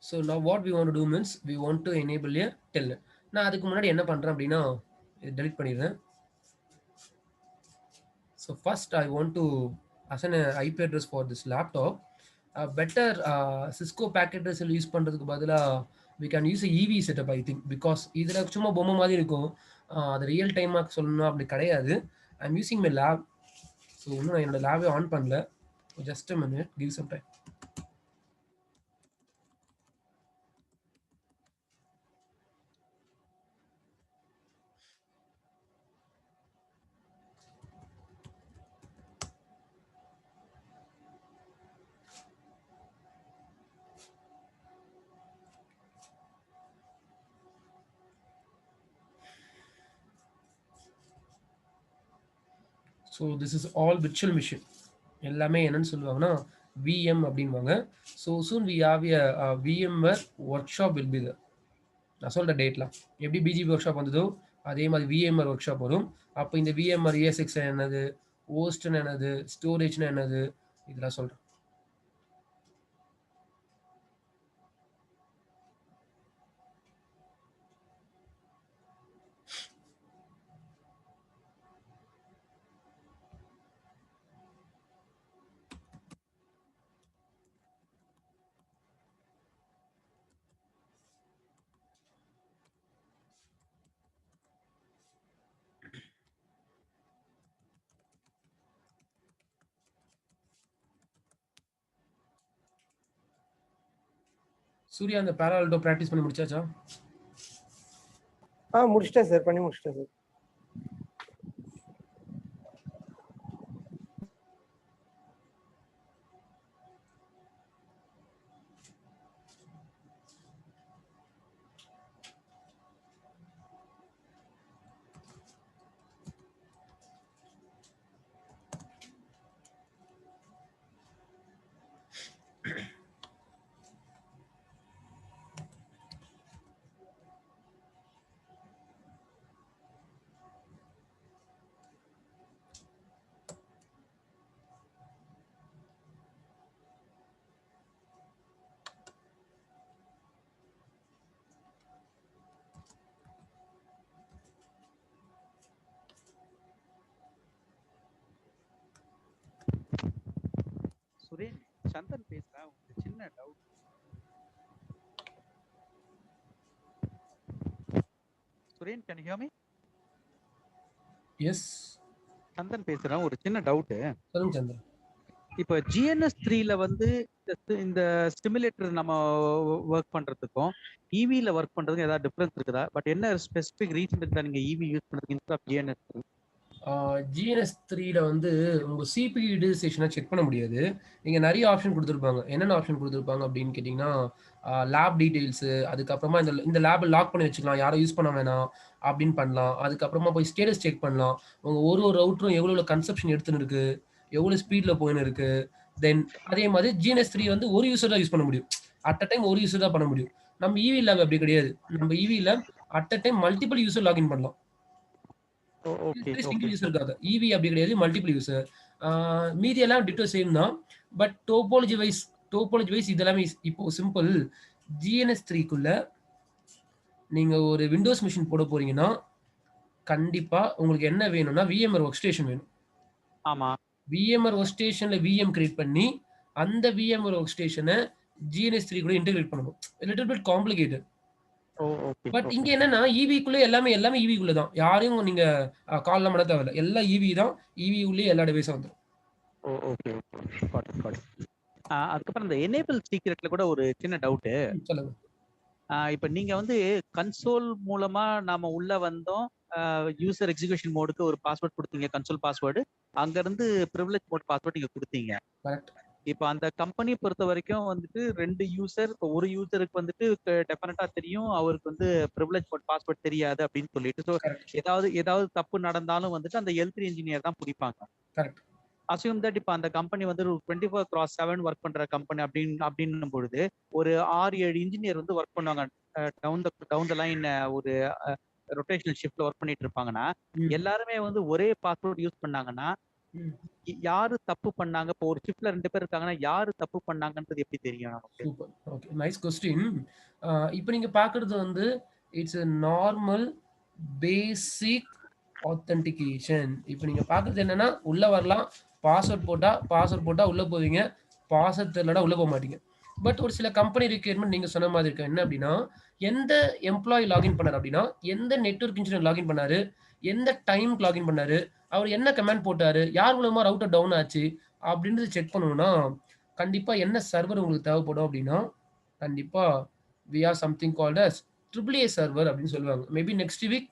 So now what we want to do means we want to enable a Telnet. நான் அதுக்கு முன்னாடி என்ன பண்றேன் அப்படின்னா delete பண்ணிடுறேன். So first I want to assign an IP address for this laptop. Better Cisco packet use பண்ணுறதுக்கு பதிலாக we can use a EV setup I think because இதில் சும்மா பொம்மை மாதிரி இருக்கும். அது ரியல் டைமாக சொல்லணும் அப்படி கிடையாது. I'm using my lab. So இன்னும் நான் என்னோட லேபே ஆன் பண்ணல. Just a minute, give some time. So this is all virtual machine. எல்லாமே என்னன்னு சொல்லுவாங்கன்னா விஎம் அப்படின்வாங்க. So soon we have a VMware workshop will be the. நான் சொல்கிற டேட்லாம் எப்படி பிஜிபி ஒர்க் ஷாப் வந்ததோ அதே மாதிரி விஎம்ஆர் ஒர்க் ஷாப் வரும். அப்போ இந்த விஎம்ஆர் ESX என்னது, ஹோஸ்ட்னு என்னது, ஸ்டோரேஜ்னு என்னது, இதெல்லாம் சொல்கிறேன். சூர்யா அந்த பேரால்டோ ப்ராக்டிஸ் பண்ணி முடிச்சாச்சா?
முடிச்சிட்டேன் சார், பண்ணி முடிச்சிட்டேன் சார்.
சுரேன், சந்தன் பேசுறேன். ஒரு சின்ன doubt. Suren, can you hear me?
Yes,
Chandan பேசுறேன். ஒரு சின்ன டவுட்.
சொல்லுங்க சந்திரன்.
இப்போ GNS3ல வந்து இந்த ஸ்டிமுலேட்டர் நம்ம ஒர்க் பண்றதுக்கும் EVல ஒர்க் பண்றதுக்கும் ஏதாவது டிஃபரன்ஸ் இருக்குதா? பட் என்ன ஸ்பெசிபிக் ரீசன் இருக்குதா நீங்க EV யூஸ் பண்றதுக்கு இன்ஸ்டெட் ஆஃப் GNS3?
GNS3ல வந்து உங்கள் CPU யூட்டிலைசேஷனை செக் பண்ண முடியாது. நீங்கள் நிறைய ஆப்ஷன் கொடுத்துருப்பாங்க. என்னென்ன ஆப்ஷன் கொடுத்துருப்பாங்க அப்படின்னு கேட்டிங்கன்னா லேப் டீட்டெயில்ஸு, அதுக்கப்புறமா இந்த லேபை லாக் பண்ணி வச்சுக்கலாம், யாரும் யூஸ் பண்ண வேணாம் அப்படின்னு பண்ணலாம். அதுக்கப்புறமா போய் ஸ்டேட்டஸ் செக் பண்ணலாம். உங்கள் ஒரு ரவுட்டரும் எவ்வளோ கன்சப்ஷன் எடுத்துன்னு இருக்கு, எவ்வளோ ஸ்பீடில் போயின்னு இருக்கு. தென் அதே மாதிரி GNS3 வந்து ஒரு யூஸர் தான் யூஸ் பண்ண முடியும். அட் அ டைம் ஒரு யூஸர் தான் பண்ண முடியும். நம்ம EV லேப் அப்படி கிடையாது. நம்ம EVல at a time multiple user login பண்ணலாம். சிங்கிள் யூசர் இருக்காது. EV அப்படி கிடையாது, மல்டிபிள் யூசர். மீதி எல்லாம் டிட்டோ சேம் தான். பட் டோபாலஜி வைஸ் இதெல்லாமே இப்போ சிம்பிள். GNS3க்குள்ள நீங்க ஒரு விண்டோஸ் மிஷின் போட போறீங்கன்னா கண்டிப்பா உங்களுக்கு என்ன வேணும்னா VMware ஒர்க் ஸ்டேஷன் வேணும்.
ஆமா,
VMware ஒர்க் ஸ்டேஷன்ல VM கிரியேட் பண்ணி அந்த VMware ஒர்க் ஸ்டேஷனை GNS3 கூட இன்டெகிரேட் பண்ணணும். Little bit complicated. பட் இங்க என்னன்னா EVக்குள்ள எல்லாமே EVக்குள்ள தான். யாரையும் நீங்க கால்லாம் பண்ண தேவையில்ல. எல்லாம் EV தான். EV உள்ளே எல்லா டிவைஸும் வந்துடும்.
ஓகே. அதுக்கப்புறம் இந்த எனேபிள் சீக்ரெட்ல கூட ஒரு சின்ன டவுட்.
சொல்லுங்க.
இப்போ நீங்க வந்து கன்சோல் மூலமா நாம உள்ள வந்தோம், யூசர் எக்ஸிகியூஷன் மோடுக்கு ஒரு பாஸ்வேர்ட் கொடுத்தீங்க, கன்சோல் பாஸ்வேர்டு. அங்க இருந்து ப்ரிவிலேஜ் மோட் பாஸ்வேர்ட் நீங்க கொடுத்தீங்க.
கரெக்ட்.
இப்போ அந்த கம்பெனி பொறுத்த வரைக்கும் வந்துட்டு 2 யூசர், இப்போ ஒரு யூசருக்கு வந்துட்டு டெஃபினட்டா தெரியும் அவருக்கு வந்து ப்ரிவிலேஜ் மோட் பாஸ்வேர்ட் தெரியாது அப்படின்னு சொல்லிட்டு, ஸோ ஏதாவது தப்பு நடந்தாலும் வந்துட்டு அந்த L3 இன்ஜினியர் தான் பிடிப்பாங்க.
கரெக்ட்.
அசியூம் தட் இப்போ அந்த கம்பெனி வந்து 24/7 ஒர்க் பண்ற கம்பெனி அப்படின்னும் பொழுது ஒரு 6-7 இன்ஜினியர் வந்து ஒர்க் பண்ணுவாங்க. டவுன் த லைன் ஒரு ரொட்டேஷனல் ஷிஃப்ட்ல ஒர்க் பண்ணிட்டு இருப்பாங்கன்னா எல்லாருமே வந்து ஒரே பாஸ்வேர்ட் யூஸ் பண்ணாங்கன்னா யாரு தப்பு பண்ணாங்க? இப்போ ஒரு ஷிஃப்ட்ல 2 பேர் இருக்காங்கன்னா யாரு தப்பு பண்ணாங்கன்றது எப்படி தெரியும் நமக்கு?
சூப்பர். Okay, nice question. இப்போ நீங்க பார்க்கிறது வந்து it's a normal basic authentication. இப்போ நீங்க பார்க்கிறது என்னன்னா உள்ள வரலாம், பாஸ்வேர்ட் போட்டா உள்ள போவீங்க, பாஸ்வேர்ட் தெரியலனா உள்ள போக மாட்டீங்க. பட் ஒரு சில கம்பெனி ரிக்யர்மெண்ட் நீங்க சொன்ன மாதிரி இருக்கு. என்ன அப்படின்னா, எந்த எம்ப்ளாயி லாகின் பண்ணாரு அப்படின்னா, எந்த நெட்வொர்க் இன்ஜினியர் லாகின் பண்ணாரு, எந்த டைமுக்கு லாகின் பண்ணாரு, அவர் என்ன கமாண்ட் போட்டாரு, யார் மூலமா ரவுட்டர் டவுன் ஆச்சு அப்படின்றது செக் பண்ணணும்னா, கண்டிப்பா என்ன சர்வர் உங்களுக்கு தேவைப்படும் அப்படின்னா, கண்டிப்பா we have something called as AAA server அப்படின்னு சொல்லுவாங்க. மேபி நெக்ஸ்ட் வீக்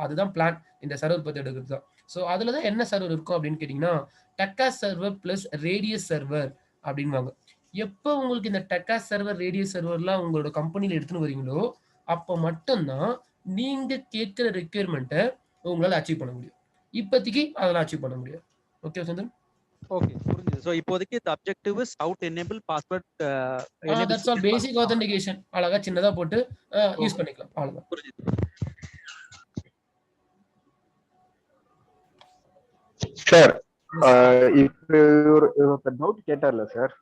அதுதான் பிளான், இந்த சர்வர் பத்தி எடுக்கிறது தான். ஸோ அதில் தான் என்ன சர்வர் இருக்கும் அப்படின்னு கேட்டிங்கன்னா, டெக்காஸ் சர்வர் ப்ளஸ் ரேடியஸ் சர்வர் அப்படின்வாங்க. எப்போ உங்களுக்கு இந்த டெக்காஸ் சர்வர் ரேடியஸ் சர்வர்லாம் உங்களோட கம்பெனியில் எடுத்துன்னு வரீங்களோ அப்போ மட்டும்தான் நீங்கள் கேட்குற ரெக்யர்மெண்ட்டை உங்களால் அச்சீவ் பண்ண முடியும். இப்போதைக்கு அதெல்லாம் அச்சீவ் பண்ண முடியாது. ஓகே சந்திரன்?
ஓகே, புரிஞ்சுது. ஸோ இப்போதைக்கு the objective is how to enable password
that's all basic authentication. அழகா சின்னதாக போட்டு யூஸ் பண்ணிக்கலாம், அவ்வளோதான்.
புரிஞ்சுது.
சார் இப்போ ஒரு டவுட் கேட்டார்ல சார்,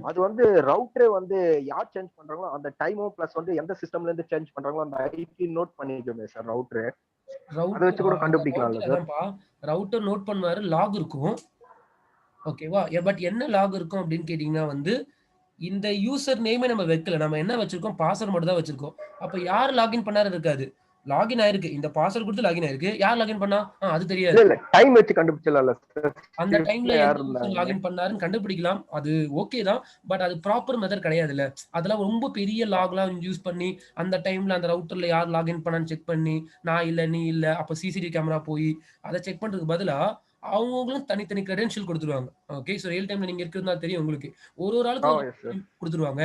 அது வந்து ரவுட்டரே வந்து யார் சேஞ்ச் பண்றாங்களோ அந்த டைமும் பிளஸ் வந்து எந்த சிஸ்டம்ல இருந்து சேஞ்ச் பண்றாங்களோ அந்த ஐபி நோட் பண்ணிக்கோங்க சார். ரவுட்டரே அதை வச்சு கூட கண்டுபிடிக்கலாம்ல சார்?
ரவுட்டர் நோட் பண்ணுவாரு, லாக் இருக்கும். ஓகேவா? பட் என்ன லாக் இருக்கும் அப்படின்னு கேட்டீங்கன்னா வந்து, இந்த யூசர் நேமே நம்ம வைக்கல, நம்ம என்ன வச்சிருக்கோம், பாஸ்வேர்ட் மட்டும் தான் வச்சிருக்கோம். அப்ப யார் லாகின் பண்ணாரு இருக்காது. லாகின் ஆயிருக்கு, இந்த பாஸ்வேர்ட் கொடுத்து லாகின் ஆயிருக்கு, யார் லாகின் பண்ணா அது தெரியாது.
இல்ல டைம் வச்சு கண்டுபிடிச்சலாம்ல சார்?
அந்த டைம்ல லாகின் பண்ணாருன்னு கண்டுபிடிக்கலாம், அது ஓகே தான். பட் அது ப்ராப்பர் மெத்தட் கிடையாதுல்ல. அதெல்லாம் ரொம்ப பெரிய லாக்லாம் யூஸ் பண்ணி அந்த டைம்ல அந்த ரவுட்டர்ல யார் லாகின் பண்ணான்னு செக் பண்ணி, நான் இல்ல நீ இல்ல, அப்ப சிசிடிவி கேமரா போய் அதை செக் பண்றதுக்கு பதிலா அவங்களும் தனித்தனி கிரெடென்ஷியல் கொடுத்துருவாங்க. ஓகே, ஸோ ரியல் டைம்ல நீங்க இருக்கிறதா தெரியும் உங்களுக்கு. ஒரு ஆளுக்கு கொடுத்துருவாங்க.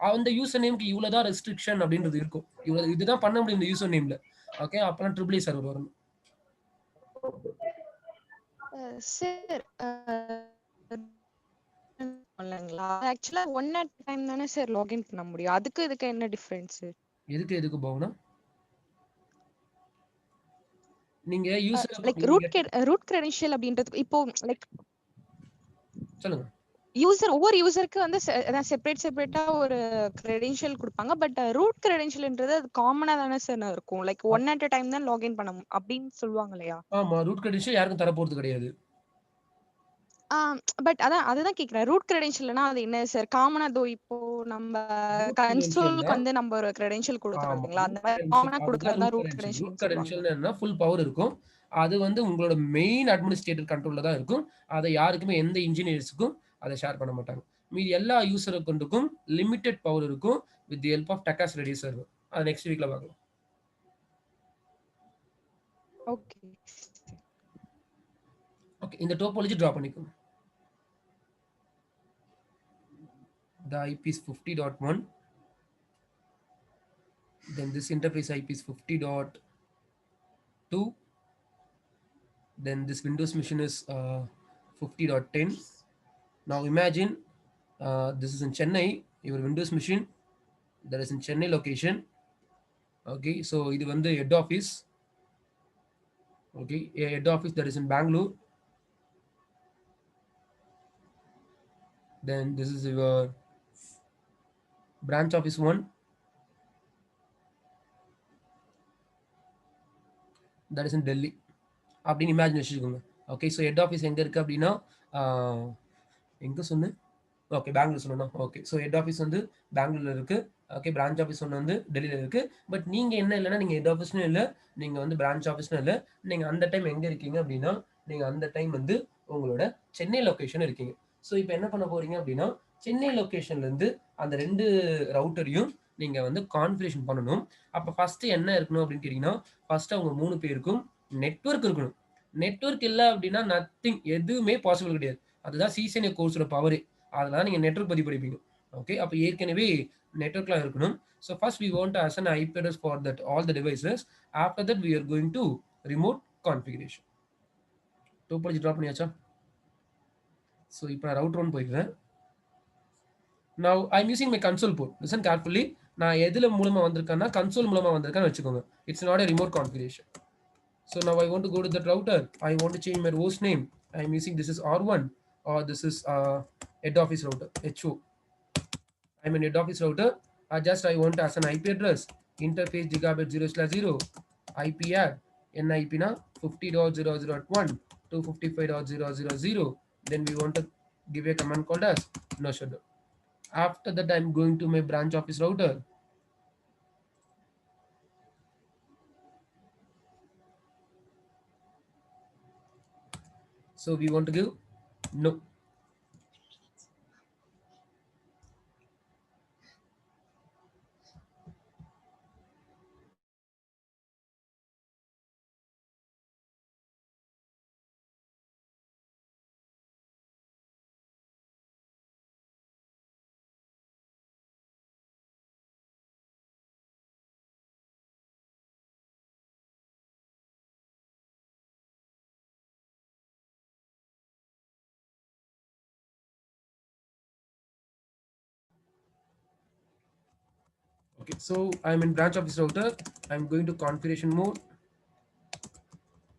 அந்த யூசர் நேம்க்கு இவ்வளவுதான் ரெஸ்ட்ரிக்ஷன் அப்படின்றது இருக்கும். இவ்வளவு இதுதான் பண்ண முடியும் இந்த யூசர் நேம்ல. ஓகே, அப்பலாம் AAA சர்வர் வரணும்.
சார் ஆக்சுவலா ஒன் அட் டைம் தானே சார் லாகின் பண்ண முடியும். அதுக்கு இதுக்கு என்ன டிஃபரன்ஸ்?
எதுக்கு பாவனா? நீங்க யூசர்
லைக் ரூட் கிரெடென்ஷியல் அப்படின்றது இப்போ லைக்
சொல்லுங்க.
யூசர் ஒவ்வொரு யூசருக்கு வந்து செப்பரேட்டா ஒரு கிரெடென்ஷியல் கொடுப்பாங்க. பட் ரூட் கிரெடென்ஷியல்ன்றது அது காமனா தானே சார் இருக்கும். Like one at a time தான் லாகின் பண்ண அப்படின்னு சொல்லுவாங்க இல்லையா?
ஆமா, ரூட் கிரெடென்ஷியல் யாருக்கும் தர போறது கிடையாது.
பட் அதுதான் கேக்குறேன். ரூட் கிரெடென்ஷியல்னா அது என்ன சார்? காமனா தோ இப்போ நம்ம கன்சோலுக்கு வந்து நம்ம ஒரு கிரெடென்ஷியல் கொடுத்துறோம்ங்களா, அந்த மாதிரி காமனா கொடுக்கறது தான் ரூட் கிரெடென்ஷியல்.
ரூட் கிரெடென்ஷியல்னா ஃபுல் பவர் இருக்கும். அது வந்து உங்களோட மெயின் அட்மினிஸ்ட்ரேட்டர் கண்ட்ரோல்ல தான் இருக்கும். அதை யாருக்குமே எந்த இன்ஜினியர்ஸ்க்கும் அதை ஷேர் பண்ண மாட்டாங்க. மீதி எல்லா யூசர் அக்கௌண்ட்டுக்கும் லிமிடெட் பவர் இருக்கும் with the help of TACACS radius server. அது நெக்ஸ்ட் வீக்ல பார்க்கலாம்.
ஓகே
ஓகே, இந்த டோபாலஜி டிரா பண்ணிக்கோங்க. The IP is 50.1. Then this interface IP is 50.2. Then this Windows machine is 50.10. Now imagine this is in Chennai, your Windows machine that is in Chennai location. Okay, so இது வந்து head office. Okay, a head office that is in Bangalore. Then this is your branch office 1. That is in Delhi. அப்படின்னு imagine வச்சுக்கோங்க. Okay, so head office எங்கே இருக்குது அப்படின்னா எங்கே சொன்னேன்? Okay, Bangalore சொன்னோம். ஓகே, ஸோ ஹெட் ஆஃபீஸ் வந்து பெங்களூரில் இருக்குது. ஓகே, பிரான்ச் ஆஃபீஸ் ஒன்று வந்து டெல்லியில் இருக்குது. பட் நீங்கள் என்ன இல்லைன்னா நீங்கள் ஹெட் ஆஃபீஸ்னும் இல்லை, நீங்கள் வந்து பிரான்ச் ஆஃபீஸ்னும் இல்லை. நீங்கள் அந்த டைம் எங்கே இருக்கீங்க அப்படின்னா நீங்கள் அந்த டைம் வந்து உங்களோட சென்னை லொக்கேஷன் இருக்கீங்க. ஸோ இப்போ என்ன பண்ண போகிறீங்க அப்படின்னா சென்னை லொக்கேஷன்லேருந்து அந்த 2 ரவுட்டரையும் நீங்கள் வந்து கான்ஃபிகரேஷன் பண்ணணும். அப்போ ஃபஸ்ட்டு என்ன இருக்கணும் அப்படின்னு கேட்டிங்கன்னா, ஃபஸ்ட்டு அவங்க 3 பேருக்கும் நெட்வொர்க் இருக்கணும். நெட்வொர்க் இல்லை அப்படின்னா நத்திங், எதுவுமே பாசிபிள் கிடையாது. அதுதான் ccna கோர்ஸோட பவரே. அதெல்லாம் நீங்கள் நெட்வொர்க் பற்றி படிப்பீங்க. ஓகே, அப்போ ஏற்கனவே நெட்வொர்க்லாம் இருக்கணும். So first we want to assign IP address for that all the devices. After that we are going to remote configuration. Topology drop பண்ணியாச்சா? ஸோ இப்போ நான் ரவுட்டர் 1 போய்க்கிறேன். Now I'm using my console port. Listen carefully. நான் எதுல மூலமா வந்திருக்கேன்னா console மூலமா வந்திருக்கேன்னு வச்சுக்கோங்க. It's not a remote configuration. So now I want to go to that router. I want to change my host name. I'm using this is R1 or this is head office router HO. I'm in head office router. I want to assign IP address. Interface gigabit 0/0. IP add NIP na 50.0.0.1 to 55.0.0.0. Then we want to give a command called as no shutdown. After that, I'm going to my branch office router. So we want to give no. Okay, so I'm in branch office router. I'm going to configuration mode.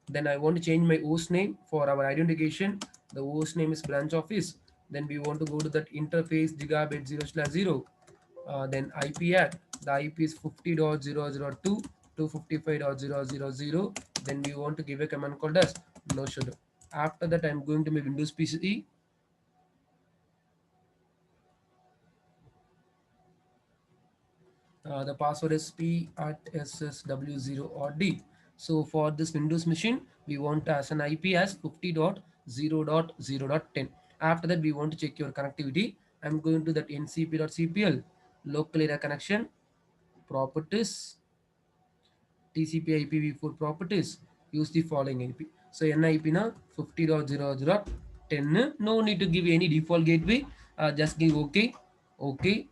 Then I want to change my host name for our identification. The host name is branch office. Then we want to go to that interface gigabit 0/0. Then IP at the IP is 50.0.0.2 255.0.0.0. Then we want to give a command called as no shoulder. After that, I'm going to my Windows PC. The password is p at ssw0rd. So for this Windows machine, we want as an IP as 50.0.0.10. After that, we want to check your connectivity. I'm going to that ncp.cpl, local area connection, properties, TCP IPv4 properties. Use the following IP. So NIP na 50.0.0.10. No need to give any default gateway. Just give OK, OK,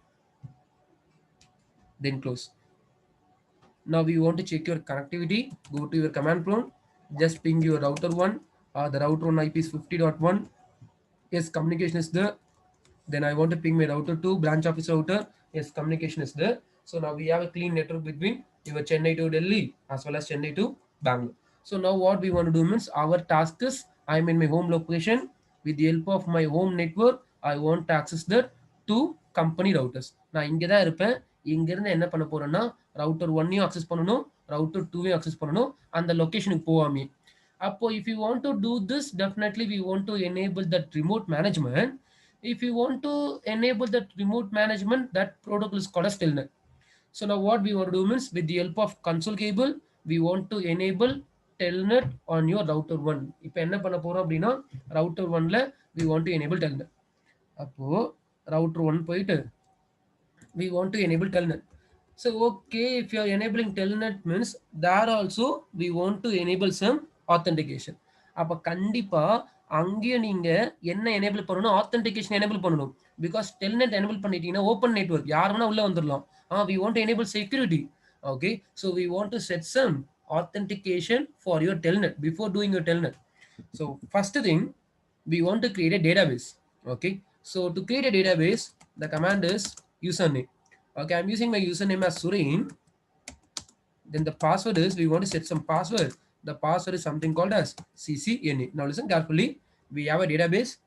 then close. Now we want to check your connectivity. Go to your command prompt. Just ping your router 1. The router 1 IP is 50.1. Yes, communication is there. Then I want to ping my router 2, branch office router. Yes, communication is there. So now we have a clean network between your Chennai to Delhi as well as Chennai to Bangalore. So now what we want to do means our task is I'm in my home location. With the help of my home network, I want to access the two company routers. நான் இங்கே தான் இருப்பேன். இங்கிருந்து என்ன பண்ண போறேன்னா router 1ஐயும் access பண்ணணும், router 2ஐயும் access பண்ணணும், அந்த லொகேஷனுக்கு போகாமே. அப்போ if you want to do this, definitely we want to enable that remote management. If you want to enable that remote management, that protocol is called as Telnet. So now what we want to do means with the help of console cable, we want to enable Telnet on your router 1. இப்போ என்ன பண்ண போறோம் அப்படின்னா router 1ல we want to enable Telnet. அப்போ router 1 போயிட்டு we want to enable Telnet. So okay, if you are enabling Telnet means there also we want to enable some authentication. அப்ப கண்டிப்பா அங்கேயும் நீங்க என்ன எனேபிள் பண்ணணும், ஆத்தென்டிகேஷன் எனேபிள் பண்ணணும். Because Telnet enable பண்ணிட்டீங்கன்னா ஓப்பன் நெட்வொர்க் யார் வேணா உள்ள வந்துடலாம். we want to enable security. Okay, so we want to set some authentication for your telnet before doing your telnet. So first thing, we want to create a database. Okay, so to create a database, the command is username. Okay, I'm using my username as Suren. Then the password is, we want to set some password. The password is something called as ccna. Now listen carefully. We have a database.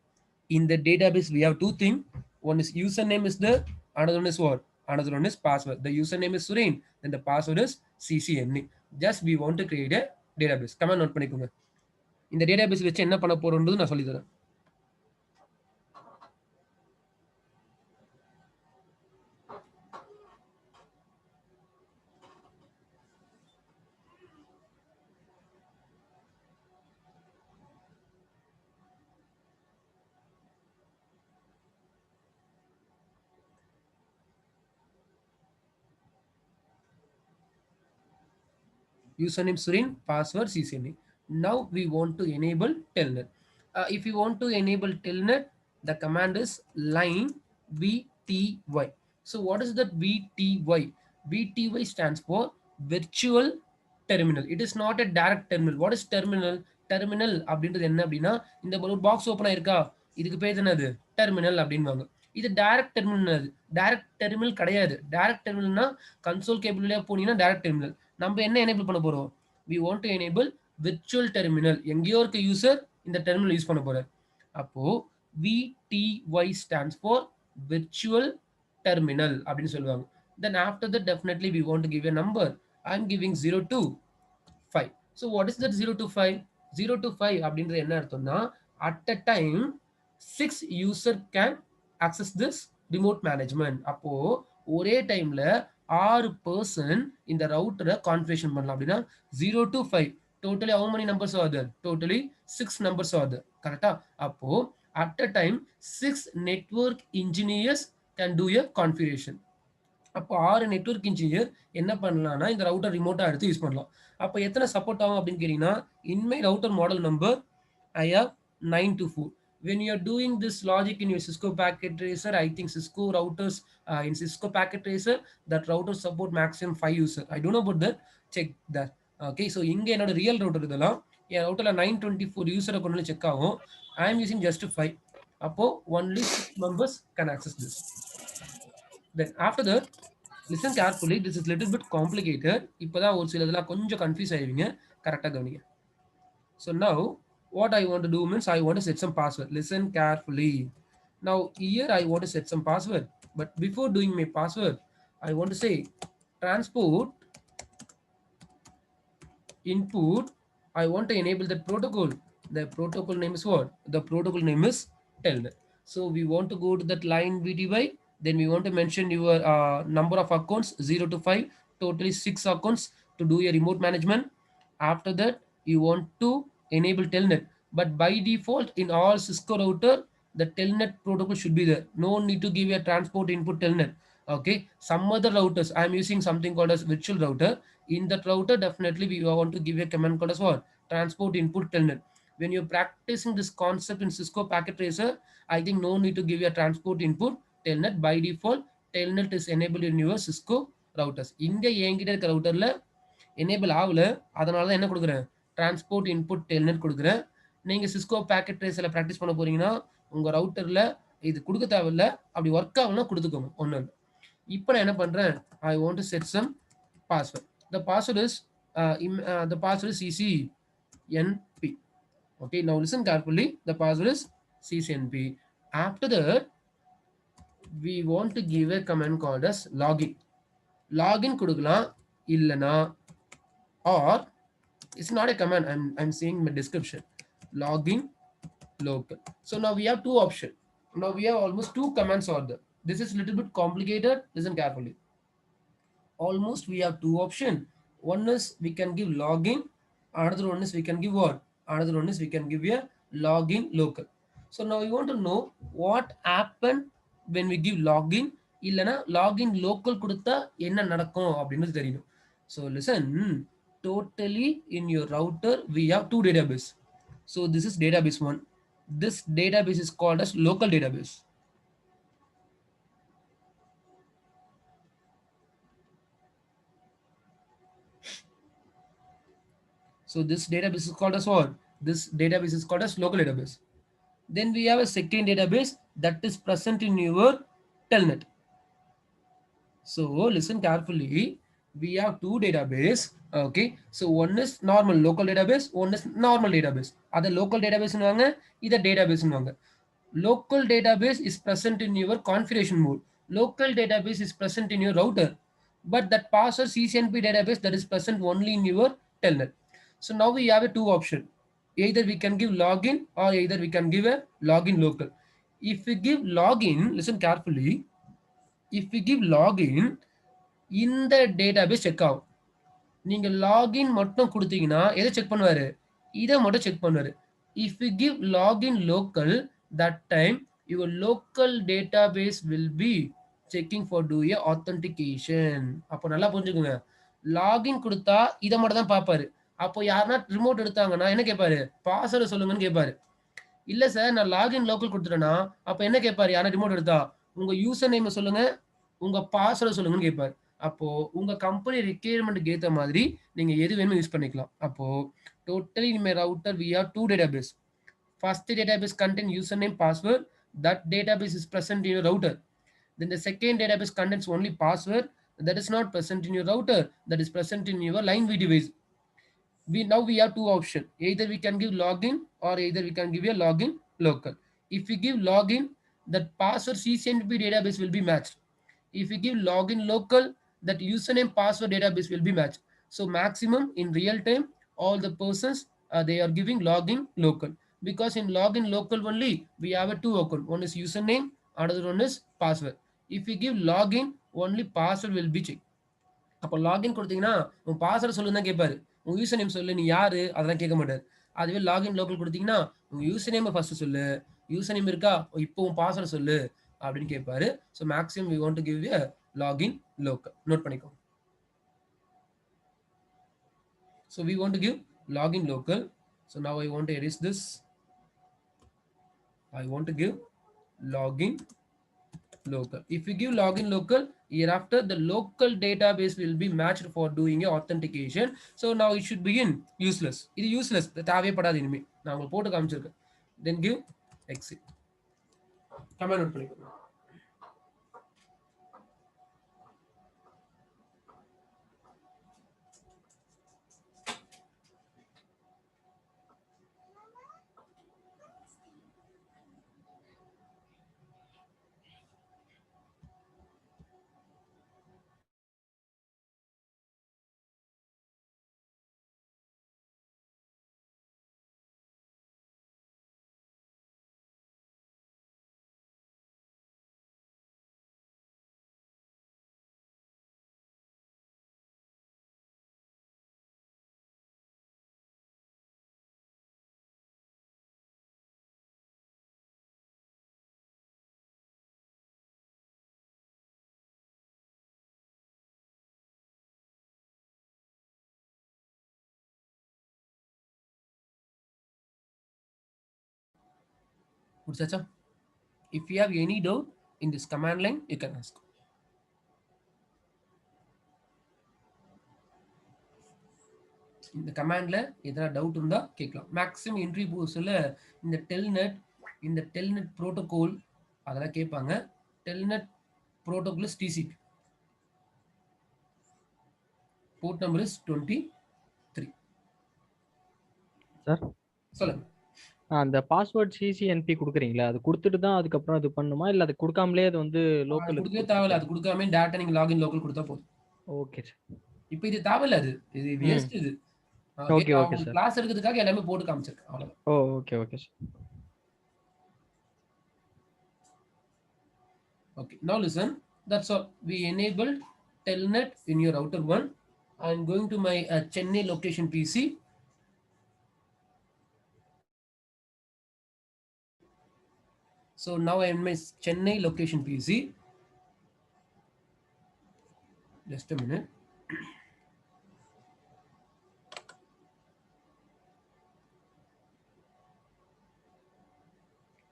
In the database, we have two things. One is username is there. Another one is what? Another one is password. The username is Suren. Then the password is ccna. Just we want to create a database. Come on, note பண்ணிக்கோங்க. இந்த database வச்சு என்ன பண்ண போறோம்ன்றது நான் சொல்லி தரேன். Username Suren, password ccna. Now we want to enable telnet. If you want to enable telnet, the command is line vty. So what is that vty? Vty stands for virtual terminal. It is not a direct terminal. What is terminal? Terminal அப்படின்றது என்ன அப்படின்னா இந்த ஒரு box open ஆயிருக்கா, இதுக்கு பேர் என்னது terminal அப்படின்வாங்க. இது டைரக்ட் டெர்மினல். டைரக்ட் டெர்மினல் கிடையாது. டைரக்ட் டெர்மினல்னா கன்சோல் கேபிள் வழியா போனீங்கன்னா டைரக்ட் டெர்மினல். நம்ம என்ன எனேபிள் பண்ண போறோம்? we want to enable virtual terminal. எங்கேயோ இருக்க யூசர் இந்த டெர்மினல் யூஸ் பண்ண போறார். அப்போ VTY stands for virtual terminal அப்படின்னு சொல்லுவாங்க. Then after that, definitely we want to give a number. I'm giving 0 to 5. So what is that 0 to 5? 0 to 5 அப்படின்றது என்ன அர்த்தம்னா at a time 6 user can access this remote management. அப்போ ஒரே டைம்ல 6 person இந்த ரவுட்டரை configuration பண்ணலாம். அப்படின்னா 0 to 5 totally how many numbers are there? Totally 6 numbers are there. கரெக்டா? அப்போ at a time 6 network engineers can do a configuration. அப்போ 6 network engineer என்ன பண்ணலாம்னா இந்த ரவுட்டர் ரிமோட்டா எடுத்து யூஸ் பண்ணலாம். அப்போ எத்தனை சப்போர்ட் ஆகும் அப்படின்னு கேட்டீங்கன்னா, in my router model number I have 9 to 4. When you are doing this logic in your Cisco packet tracer, I think Cisco routers in Cisco packet tracer, that router support maximum 5 user. I don't know about that. Check that. Okay, so இங்க என்னோட real router இதெல்லாம் என் ரவுட்டர்ல 924 யூசரை கொண்டு check ஆகும். I am using just 5. அப்போ only 6 members can access this. Then after that, listen carefully. This is little bit complicated. இப்போதான் ஒரு சில இதெல்லாம் கொஞ்சம் கன்ஃபியூஸ் ஆயிருவீங்க. கரெக்டா கவனிங்க. So now what I want to do means I want to set some password. Listen carefully. Now here I want to set some password. But before doing my password, I want to say transport input. I want to enable that protocol. The protocol name is what? The protocol name is Telnet. So we want to go to that line VDY. Then we want to mention your number of accounts 0 to 5, totally 6 accounts to do your remote management. After that, you want to enable Telnet. But by default, in all Cisco router, the Telnet protocol should be there. No need to give a transport input Telnet. Okay. Some other routers, I'm using something called as virtual router. In that router, definitely we want to give a command called as what? Transport input Telnet. When you're practicing this concept in Cisco packet tracer, I think no need to give a transport input Telnet. By default, Telnet is enabled in your Cisco routers. இங்க என்கிட்ட இருக்க ரவுட்டர்ல enable ஆகல, அதனால தான் என்ன கொடுக்குறேன், transport input Telnet கொடுக்குறேன். நீங்க சிஸ்கோ பேக்கெட் ட்ரேஸ்ல ப்ராக்டிஸ் பண்ண போறீங்கன்னா உங்க ரவுட்டர்ல இது கொடுக்க தேவையில்ல, அப்படி ஒர்க் ஆகலாம் கொடுத்துக்கோங்க, ஒன்றும் இல்லை. இப்போ நான் என்ன பண்றேன், I want to set some password. The password is ccnp. Okay, now listen carefully. The password is ccnp. After that, we want to give a command called as login. Login கொடுக்கலாம், இல்லனா or it's not a command, I'm saying in my description, login local. So now we have two options. Now we have almost two commands are there. This is a little bit complicated. Listen carefully. Almost we have two options. One is we can give login, another one is we can give what? Another one is we can give a login local. So now we want to know what happened when we give login இல்லனா login local கொடுத்தா என்ன நடக்கும் அப்படின்னு தெரியணும். So listen, totally in your router we have two database. So this is database 1. This database is called as local database. So this database is called as what? This database is called as local database. Then we have a second database that is present in your Telnet. So listen carefully. We have two database. Okay. So one is normal local database. One is normal database. Other local database nuanga, either database nuanga. Local database is present in your configuration mode. Local database is present in your router. But that passes ccnp database that is present only in your Telnet. So now we have a two option. Either we can give login or either we can give a login local. If we give login, listen carefully. If we give login, இந்த database check ஆகும். நீங்க login மட்டும் கொடுத்தீங்கன்னா எதை check பண்ணுவாரு, இதை மட்டும் செக் பண்ணுவாரு. If you give login local, that time your local database will be checking for to a authentication. அப்போ நல்லா புரிஞ்சுக்கோங்க, லாகின் கொடுத்தா இதை மட்டும் தான் பார்ப்பாரு. அப்போ யாருன்னா ரிமோட் எடுத்தாங்கன்னா என்ன கேட்பாரு, பாஸ்வேர்டு சொல்லுங்கன்னு கேட்பாரு. இல்ல சார் நான் லாகின் லோக்கல் கொடுத்துட்டேன்னா அப்ப என்ன கேட்பாரு, யாரா ரிமோட் எடுத்தா உங்க யூசர் நேம் சொல்லுங்க, உங்க பாஸ்வேர்டு சொல்லுங்கன்னு கேட்பாரு. அப்போ உங்க கம்பெனி ரிக்யர்மெண்ட்டுக்கு ஏற்ற மாதிரி நீங்க எது வேணுமோ யூஸ் பண்ணிக்கலாம். அப்போ totally in my router we have two database. First database contain username password, that database is present in your router. Then the second database contains only password that is not present in your router, that is present in your line V device. Now we have two options. Either we can give login or either we can give a login local. If we give login, that password ccnp database will be matched. If we give login local, that username password database will be matched. So maximum in real time, all the persons they are giving login local, because in login local only we have a two account. One is username, Another one is password. If you give login, only password will be checked. அப்போ login கொடுத்தீங்கன்னா உன் password சொல்லு தான் கேட்பாரு. உன் user name சொல்லு, நீ யாரு அதெல்லாம் கேட்க மாட்டாரு. அதுவே லாகின் லோக்கல் கொடுத்தீங்கன்னா உங்க யூசர் நேம் ஃபர்ஸ்ட் சொல்லு, யூசர் நேம் இருக்கா, இப்போ உன் பாஸ்வேர்டு சொல்லு அப்படின்னு கேட்பாரு. So maximum we want to give a login local. நோட் பண்ணிக்கோங்க. So we want to give login local. So now I want to erase this. I want to give login local. If you give login local, hereafter the local database will be matched for doing a authentication. So now it should be in useless. It is useless. தேவையே படாது இனிமே. நான் உங்களுக்கு போட்டு காமிச்சிருக்கேன். Then give exit. Comment note பண்ணிக்கோங்க. முடிச்சாச்சா? If you have any doubt in this command line, you can ask. இந்த கமாண்ட்ல எதனா டவுட் இருந்தா கேட்கலாம். மேக்ஸிமம் என்ட்ரி போர்ஸ்ல இந்த டெல்நெட் புரோட்டோகால் அதெல்லாம் கேட்பாங்க. Telnet protocol is TCP. Port number is 23.
Sir
சொல்லுங்க.
அந்த பாஸ்வேர்ட் ccnp கொடுக்குறீங்களா, அது கொடுத்துட்டு தான் அதுக்கப்புறம் அது பண்ணுமா, இல்ல அது கொடுக்காமலே அது வந்து லோக்கல்
கொடுக்கவே தேவையில்ல. அது கொடுக்காம டேட்டா நீங்க லாகின் லோக்கல் கொடுத்தா போதும்.
Okay sir.
இப்போ இது தேவையில்ல, இது வேஸ்ட். இது
ஓகே ஓகே சார்.
கிளாஸ் எடுக்கிறதுக்காக எல்லாமே போட்டு காமிச்சிருக்கேன், அவ்வளவுதான்.
Okay okay sir.
Okay, now listen. That's all. We enabled Telnet in your router 1. I'm going to my Chennai location PC. So now I am in my Chennai location PC. Just a minute.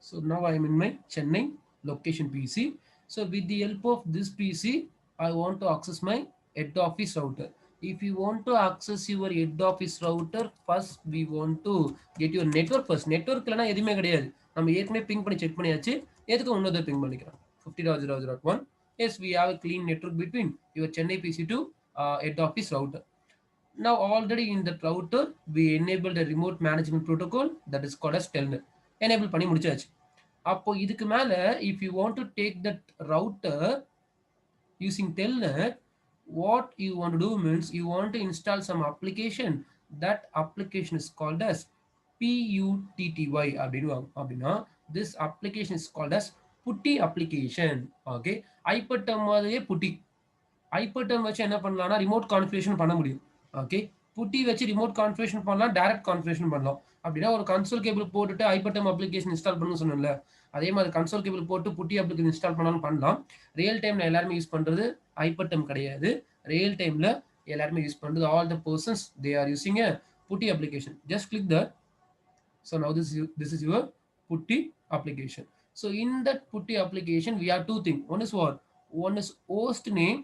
So now I am in my Chennai location PC. So with the help of this PC, I want to access my head office router. If you want to access your head office router, first we want to get your network first. Network இல்லனா எதுமே கிடையாது. நம்ம ஏற்கனவே ping பண்ணி check பண்ணியாச்சு. எதுக்கு இன்னொரு ping பண்ணிக்கிறோம்? 50.0.0.1. Yes, we have a clean network between your Chennai PC to head office router. Now already in the router, we enabled a remote management protocol that is called as Telnet. Enable பண்ணி முடிச்சாச்சு. அப்போ இதுக்கு மேல if you want to take that router using Telnet, what you want to do means you want to install some application. That application is called as PUTTY அப்படின்னா this application is called as putty application. Okay, hyperterm மாதிரியே putty. hyperterm வச்சு என்ன பண்ணலாம்னா remote configuration பண்ண முடியும். Okay, புட்டி வச்சு remote configuration பண்ணலாம், direct configuration பண்ணலாம். அப்படின்னா ஒரு கன்சோல் கேபிள் போட்டுட்டு hyperterm அப்ளிகேஷன் இன்ஸ்டால் பண்ணணும்னு சொன்னேன்ல, அதே மாதிரி கன்சோல் கேபிள் போட்டு புட்டி அப்ளிகேஷன் இன்ஸ்டால் பண்ணாலும் பண்ணலாம். ரியல் டைம்ல எல்லாருமே யூஸ் பண்றது hyperterm கிடையாது. ரியல் டைம்ல எல்லாருமே யூஸ் பண்றது all the persons they are using a putty application. Just click that. So now this is your putty application. So in that putty application we have two things. One is what? One is host name,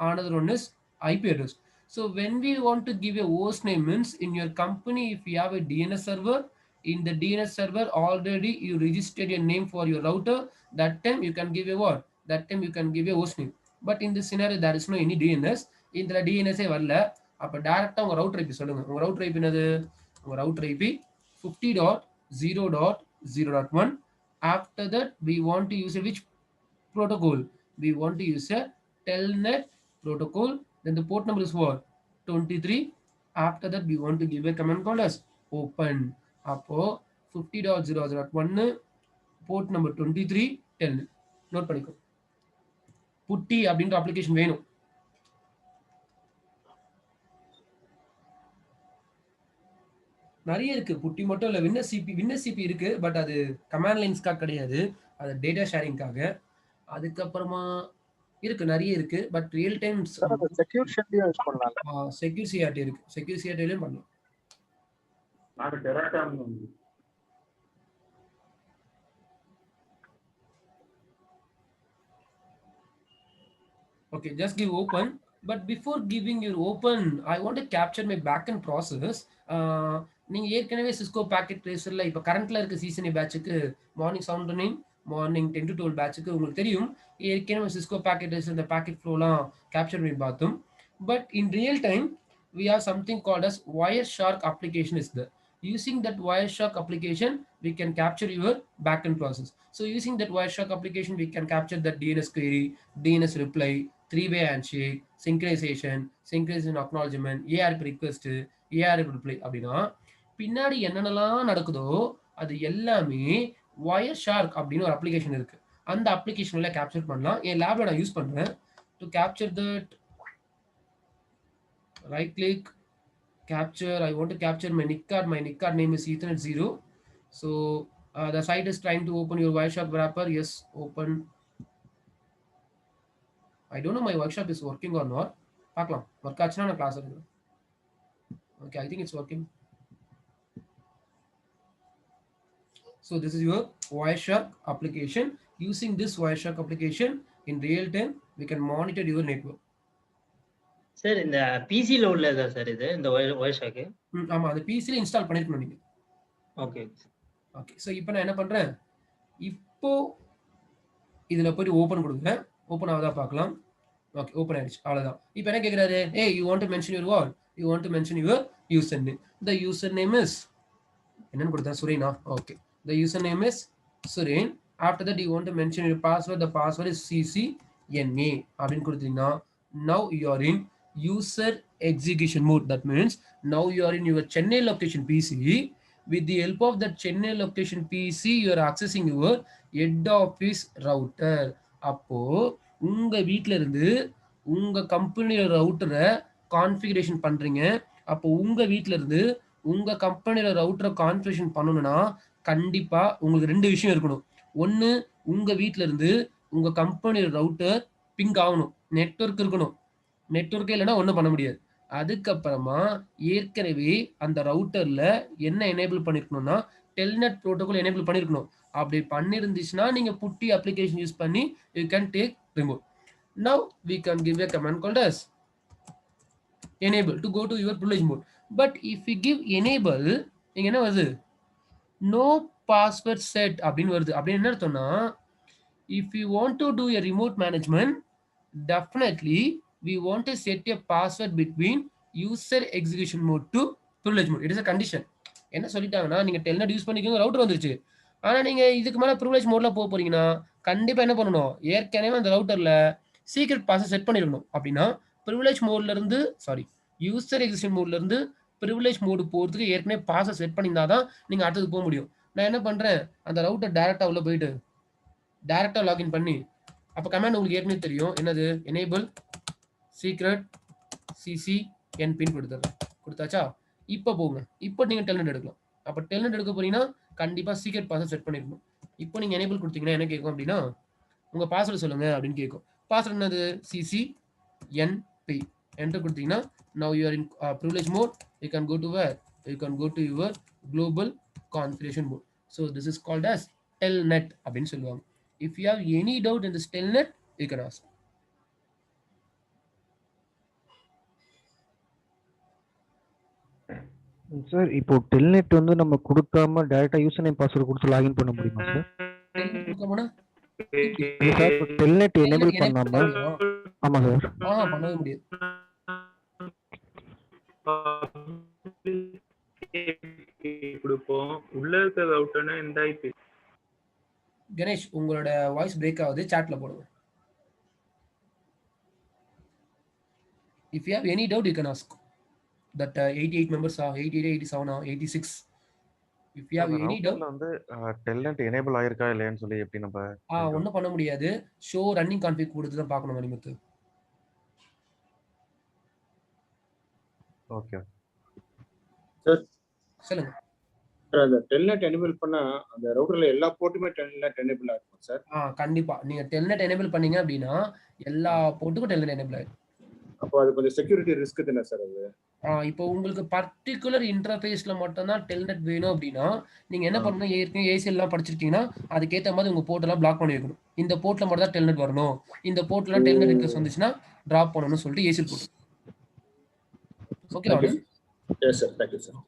another one is IP address. So when we want to give a host name means in your company, if you have a DNS server, in the DNS server already you registered your name for your router, that time you can give a what? That time you can give a host name. But in this scenario there is no any DNS. In the DNS வரல, அப்ப டைரக்ட்டா உங்க router IP சொல்லுங்க. உங்க router IP என்னது? உங்க router IP 50.0.0.1. After that we want to use a which protocol? We want to use a Telnet protocol. Then the port number is what? 23. After that we want to give a command called as open. அப்போ 50.0.0.1 port number 23 Telnet. Note பண்ணிக்கோ. புட்டி அப்படின்ற application வேணும். நிறைய இருக்கு. புட்டி மட்டும் இல்ல, வின்னர்சிபி இருக்கு. But அது கமாண்ட் லைன்ஸ்க்காக கிடையாது, அது டேட்டா ஷேரிங்காக. அதுக்கப்புறமா இருக்கு, நிறைய இருக்கு. But real time
secure schedule use பண்ணலாம்.
செக்யூர் சிஆர்டி இருக்கு, செக்யூர் சிஆர்டிலயும் பண்ணலாம். Okay, just give open. But before giving your open, I want to capture my backend process. நீங்க ஏற்கனவே சிஸ்கோ பாக்கெட் ட்ரேசர்ல இப்போ கரண்ட்ல இருக்க ccna பேட்சுக்கு மார்னிங் 7 to 9, மார்னிங் 10 to 12 பேட்சுக்கு உங்களுக்கு தெரியும். ஏற்கனவே சிஸ்கோ பாக்கெட் ட்ரேசர் இந்த பாக்கெட் ஃப்ளோலாம் கேப்சர் பண்ணி பார்த்தோம். But in real time we have something called as Wireshark application is there. Using that Wireshark application, we can capture your backend process. So using that Wireshark application, we can capture that DNS query, DNS reply, three-way handshake, synchronization acknowledgement, ARP request, ARP reply அப்படின்னா பின்னாடி என்னென்னலாம் நடக்குதோ அது எல்லாமே Wireshark அப்படின்னு ஒரு application இருக்கு. அந்த அப்ளிகேஷன்ல கேப்சர் பண்ணலாம். என் லேப்ல நான் யூஸ் பண்றேன். To capture that, right click, capture. I want to capture my NIC card. My NIC card name is Ethernet 0. So the site is trying to open your Wireshark wrapper. Yes, open. I don't know my workshop is working or not. Paakalam. Work aachna na class irukku. Okay, I think it's working. So this is your Wireshark application. Using this Wireshark application in real time, we can monitor your network.
Sir இந்த பிசில உள்ளதா sir இது இந்த Wireshark?
ஆமா, அந்த பிசில install பண்ணிருக்கணும் நீங்க.
Okay
okay. So இப்போ நான் என்ன பண்றேன், இப்போ இதுல போய் ஓபன் கொடுக்குறேன். ஓபன் ஆவதா பார்க்கலாம். ஓகே, ஓபன் ஆயிடுச்சு. அவ்வளவுதான். இப்போ என்ன கேக்குறாரு, hey, you want to mention your what? You want to mention your username. The username is என்னன்னு கொடுத்தேன், Surena? Okay. The username is Suren. After that you want to mention your password. The password is ccna அப்படின்னு கொடுத்தீங்கன்னா now you are in user execution mode. That means now you are in your Chennai location PC. With the help of that Chennai location PC, you are accessing your head office router. அப்போ உங்க வீட்ல இருந்து உங்க company ரவுட்டரை configuration பண்றீங்க. அப்போ உங்க வீட்ல இருந்து உங்க கம்பெனியோட ரவுட்டரை கான்ஃபிகரேஷன் பண்ணணும்னா கண்டிப்பா உங்களுக்கு ரெண்டு விஷயம் இருக்கணும். ஒன்னு, உங்க வீட்ல இருந்து உங்க கம்பெனியோட ரவுட்டர் பிங் ஆகணும், நெட்வொர்க் இருக்கணும். நெட்வொர்க்கே இல்லைன்னா ஒன்றும் பண்ண முடியாது. அதுக்கப்புறமா ஏற்கனவே அந்த ரவுட்டர்ல என்ன எனேபிள் பண்ணிருக்கணும்னா டெல்நெட் ப்ரோட்டோகால் எனேபிள் பண்ணிருக்கணும். அப்படி பண்ணிருந்துச்சுன்னா நீங்க புட்டி அப்ளிகேஷன் யூஸ் பண்ணி you can take remote. Now we can give a command called as enable to go to your privilege mode. But if we give enable, இங்க என்ன வருது, no password set அப்படின்னு வருது. அப்படின்னு என்ன அர்த்தம்னா, if you want to do a remote management, definitely we want to set a password between user execution mode to privilege mode. It is a condition. என்ன சொல்லிட்டாங்கன்னா, நீங்க டெல்நெட் யூஸ் பண்ணிக்கோங்க, router வந்துருச்சு. ஆனா நீங்க இதுக்கு மேல privilege மோட்ல போக போறீங்கன்னா கண்டிப்பா என்ன பண்ணணும், ஏற்கனவே அந்த ரவுட்டர்ல சீக்ரெட் பாஸ்வேர்ட் செட் பண்ணிருக்கணும். அப்படின்னா privilege மோட்ல இருந்து யூசர் எக்ஸிஸ்டன் மோட்ல இருந்து privilege மோடு போறதுக்கு ஏற்கனவே பாஸ்வேர்ட் செட் பண்ணியிருந்தாதான் நீங்க அடுத்தது போக முடியும். நான் என்ன பண்றேன், அந்த ரவுட்டர் டைரக்டா உள்ள போயிட்டு டைரக்டா லாகின் பண்ணி, அப்ப கமாண்ட் உங்களுக்கு ஏற்கனவே தெரியும், என்னது, enable secret ccnpin கொடுத்தாச்சா. இப்போ போங்க, இப்போ நீங்க டெல்நெட் எடுக்கலாம். அப்ப டெல்நெட் எடுக்க போறீங்கன்னா கண்டிப்பா சீக்ரெட் பாஸ்வேர்ட் செட் பண்ணிருக்கணும். இப்போ நீங்க எனேபிள் கொடுத்தீங்கன்னா என்ன கேட்கும் அப்படின்னா, உங்க பாஸ்வேர்டு சொல்லுங்க அப்படின்னு கேட்கும். பாஸ்வேர்டு என்னது, ccnp என்டர் கொடுத்தீங்கன்னா now you are in privilege mode. You can go to where, you can go to your global configuration mode. So this is called as telnet அப்படின்னு சொல்லுவாங்க. If you have any doubt in this telnet, you can ask.
Sir இப்போ Telnet வந்து நம்ம கொடுக்காம டைரக்டா user name password கொடுத்து login பண்ண முடியுமா சார்? டெல்நெட் எனேபிள் பண்ணாம? ஆமா சார்.
பண்ணவே முடியாது.
கொடுப்போம் உள்ள இருக்க ரவுட்டர்னா எந்த ஐபி?
கணேஷ், உங்களோட வாய்ஸ் பிரேக் ஆகுது, சாட்ல போடுங்க. If you have any doubt, you can ask. That 88 members are 88, 87, 86. If you have any doubt,
வந்து டெல்நெட் எனேபிள் ஆயிருக்கா இல்லையான்னு சொல்லி எப்படி நம்ம
ஒன்றும் பண்ண முடியாது. ஷோ ரன்னிங் கான்ஃபிக் கொடுத்து தான் பார்க்கணும் மணிமுத்து.
ஓகே
சார்
சொல்லுங்க.
சார் அந்த டெல்நெட் எனேபிள் பண்ணா அந்த ரவுட்டர்ல எல்லா போர்ட்டுமே டெல்நெட் எனேபிள் ஆகும் சார்?
கண்டிப்பா. நீங்க டெல்நெட் எனேபிள் பண்ணீங்க அப்படின்னா எல்லா போர்ட்டுக்கும் டெல்நெட் எனேபிள் ஆகும்.
அப்போ அது கொஞ்சம் செக்யூரிட்டி ரிஸ்க் தானே சார் அது?
இப்போ உங்களுக்கு பர்டிகுலர் இன்டர்ஃபேஸ்ல மட்டும் தான் டெல்நெட் வேணும் அப்படின்னா நீங்க என்ன பண்ணணும், ஏற்கனவே ஏசிஎல் எல்லாம் படிச்சிருக்கீங்கன்னா அதுக்கேற்ற மாதிரி உங்க போர்ட் எல்லாம் பிளாக் பண்ணி வைக்கணும். இந்த போர்ட்ல மட்டும் தான் டெல்நெட் வரணும், இந்த போர்ட்ல டெல்நெட் ரிக்வெஸ்ட் வந்துச்சுன்னா டிராப் பண்ணணும்னு சொல்லிட்டு ஏசிஎல் போட்டு. Okay
yes sir. Thank you sir.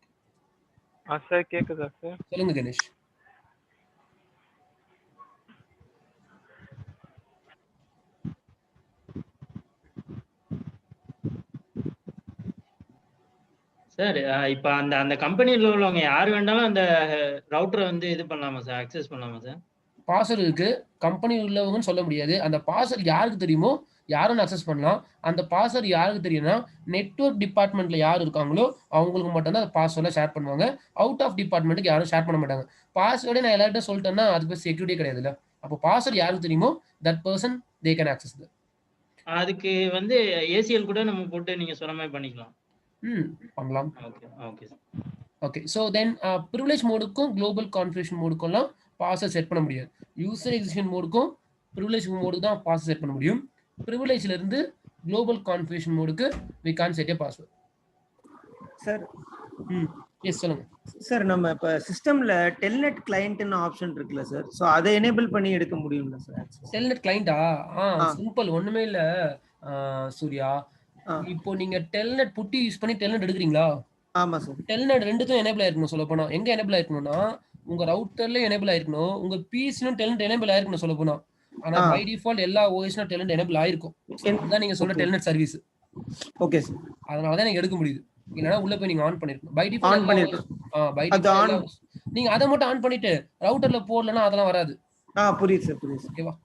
Sir கேக்குதா சார்?
சொல்லுங்க கணேஷ்.
சார் இப்போ அந்த கம்பெனியில் உள்ளவங்க யார் வேண்டாலும் அந்த ரவுட்டரை வந்து இது பண்ணலாமா சார், அக்சஸ் பண்ணலாமா சார்?
பாஸ்வேர்டு இருக்கு, கம்பெனி உள்ளவங்கன்னு சொல்ல முடியாது. அந்த பாஸ்வேர்டு யாருக்கு தெரியுமோ யாரும் அக்சஸ் பண்ணலாம். அந்த பாஸ்வேர்டு யாருக்கு தெரியும்னா நெட்வொர்க் டிபார்ட்மெண்ட்ல யார் இருக்காங்களோ அவங்களுக்கு மட்டும்தான் அந்த பாஸ்வேர்டை ஷேர் பண்ணுவாங்க. அவுட் ஆஃப் டிபார்ட்மெண்ட்டுக்கு யாரும் ஷேர் பண்ண மாட்டாங்க. பாஸ்வேர்டே நான் எல்லார்ட்டும் சொல்லிட்டேன்னா அதுக்கு செக்யூரிட்டி கிடையாதுல்ல. அப்போ பாஸ்வேர்டு யாருக்கு தெரியுமோ that person they can access.
அதுக்கு வந்து ஏசிஎல் கூட நம்ம போட்டு நீங்க சொன்ன மாதிரி பண்ணிக்கலாம்.
பண்ணலாம்.
Okay sir.
Okay, so then privilege மோடுக்கும் குளோபல் கான்ஃபிகரேஷன் மோடுக்கும்லாம் பாஸ்வேர்ட் செட் பண்ண முடியாது. யூசர் எக்ஸிஸ்டன் மோடுக்கும் ப்ரிவிலேஜ் மோடுக்கு தான் பாஸ்வேர்ட் செட் பண்ண முடியும். ப்ரிவிலேஜ்ல இருந்து குளோபல் கான்ஃபிகரேஷன் மோடுக்கு we can't set a password.
Sir
yes சொல்லுங்க
சார். நம்ம இப்போ சிஸ்டம்ல டெல்நெட் கிளையண்ட்னு ஆப்ஷன் இருக்குல்ல சார், ஸோ அதை எனேபிள் பண்ணி எடுக்க முடியும்ல சார்?
டெல்நெட் கிளையண்டா? சிம்பிள், ஒண்ணுமே இல்ல சூர்யா. இப்போ நீங்க டெல்நெட் புட்டி யூஸ் பண்ணி டெல்நெட் எடுக்கிறீங்களா?
ஆமா சார்.
டெல்நெட் ரெண்டுத்தும் எனேபிள் ஆயிருக்கணும். சொல்ல போனா எங்க எனேபிள் ஆயிருக்கணும்னா உங்க ரவுட்டர்ல எனேபிள் ஆயிருக்கணும், உங்க பிசிலும் டெல்நெட் எனேபிள் ஆயிருக்கணும் சொல்ல போனா. ஆனா பை டிஃபால்ட் எல்லா ஓஎஸ்னா டெல்நெட் எனேபிள் ஆயிருக்கும். அதுதான் நீங்க சொல்ற டெல்நெட் சர்வீஸ்.
Okay sir.
அதனால தான் நீங்க எடுக்க முடியுது. இல்லனா உள்ள போய் நீங்க ஆன் பண்ணிருக்கணும். பை
ஆன்
டிஃபால்ட்
பண்ணிருக்கணும்.
பை டிஃபால்ட் நீங்க அத மட்டும் ஆன் பண்ணிட்டு ரவுட்டர்ல போடலனா அதெல்லாம் வராது.
புரியுது சார், புரியுது.
ஓகேவா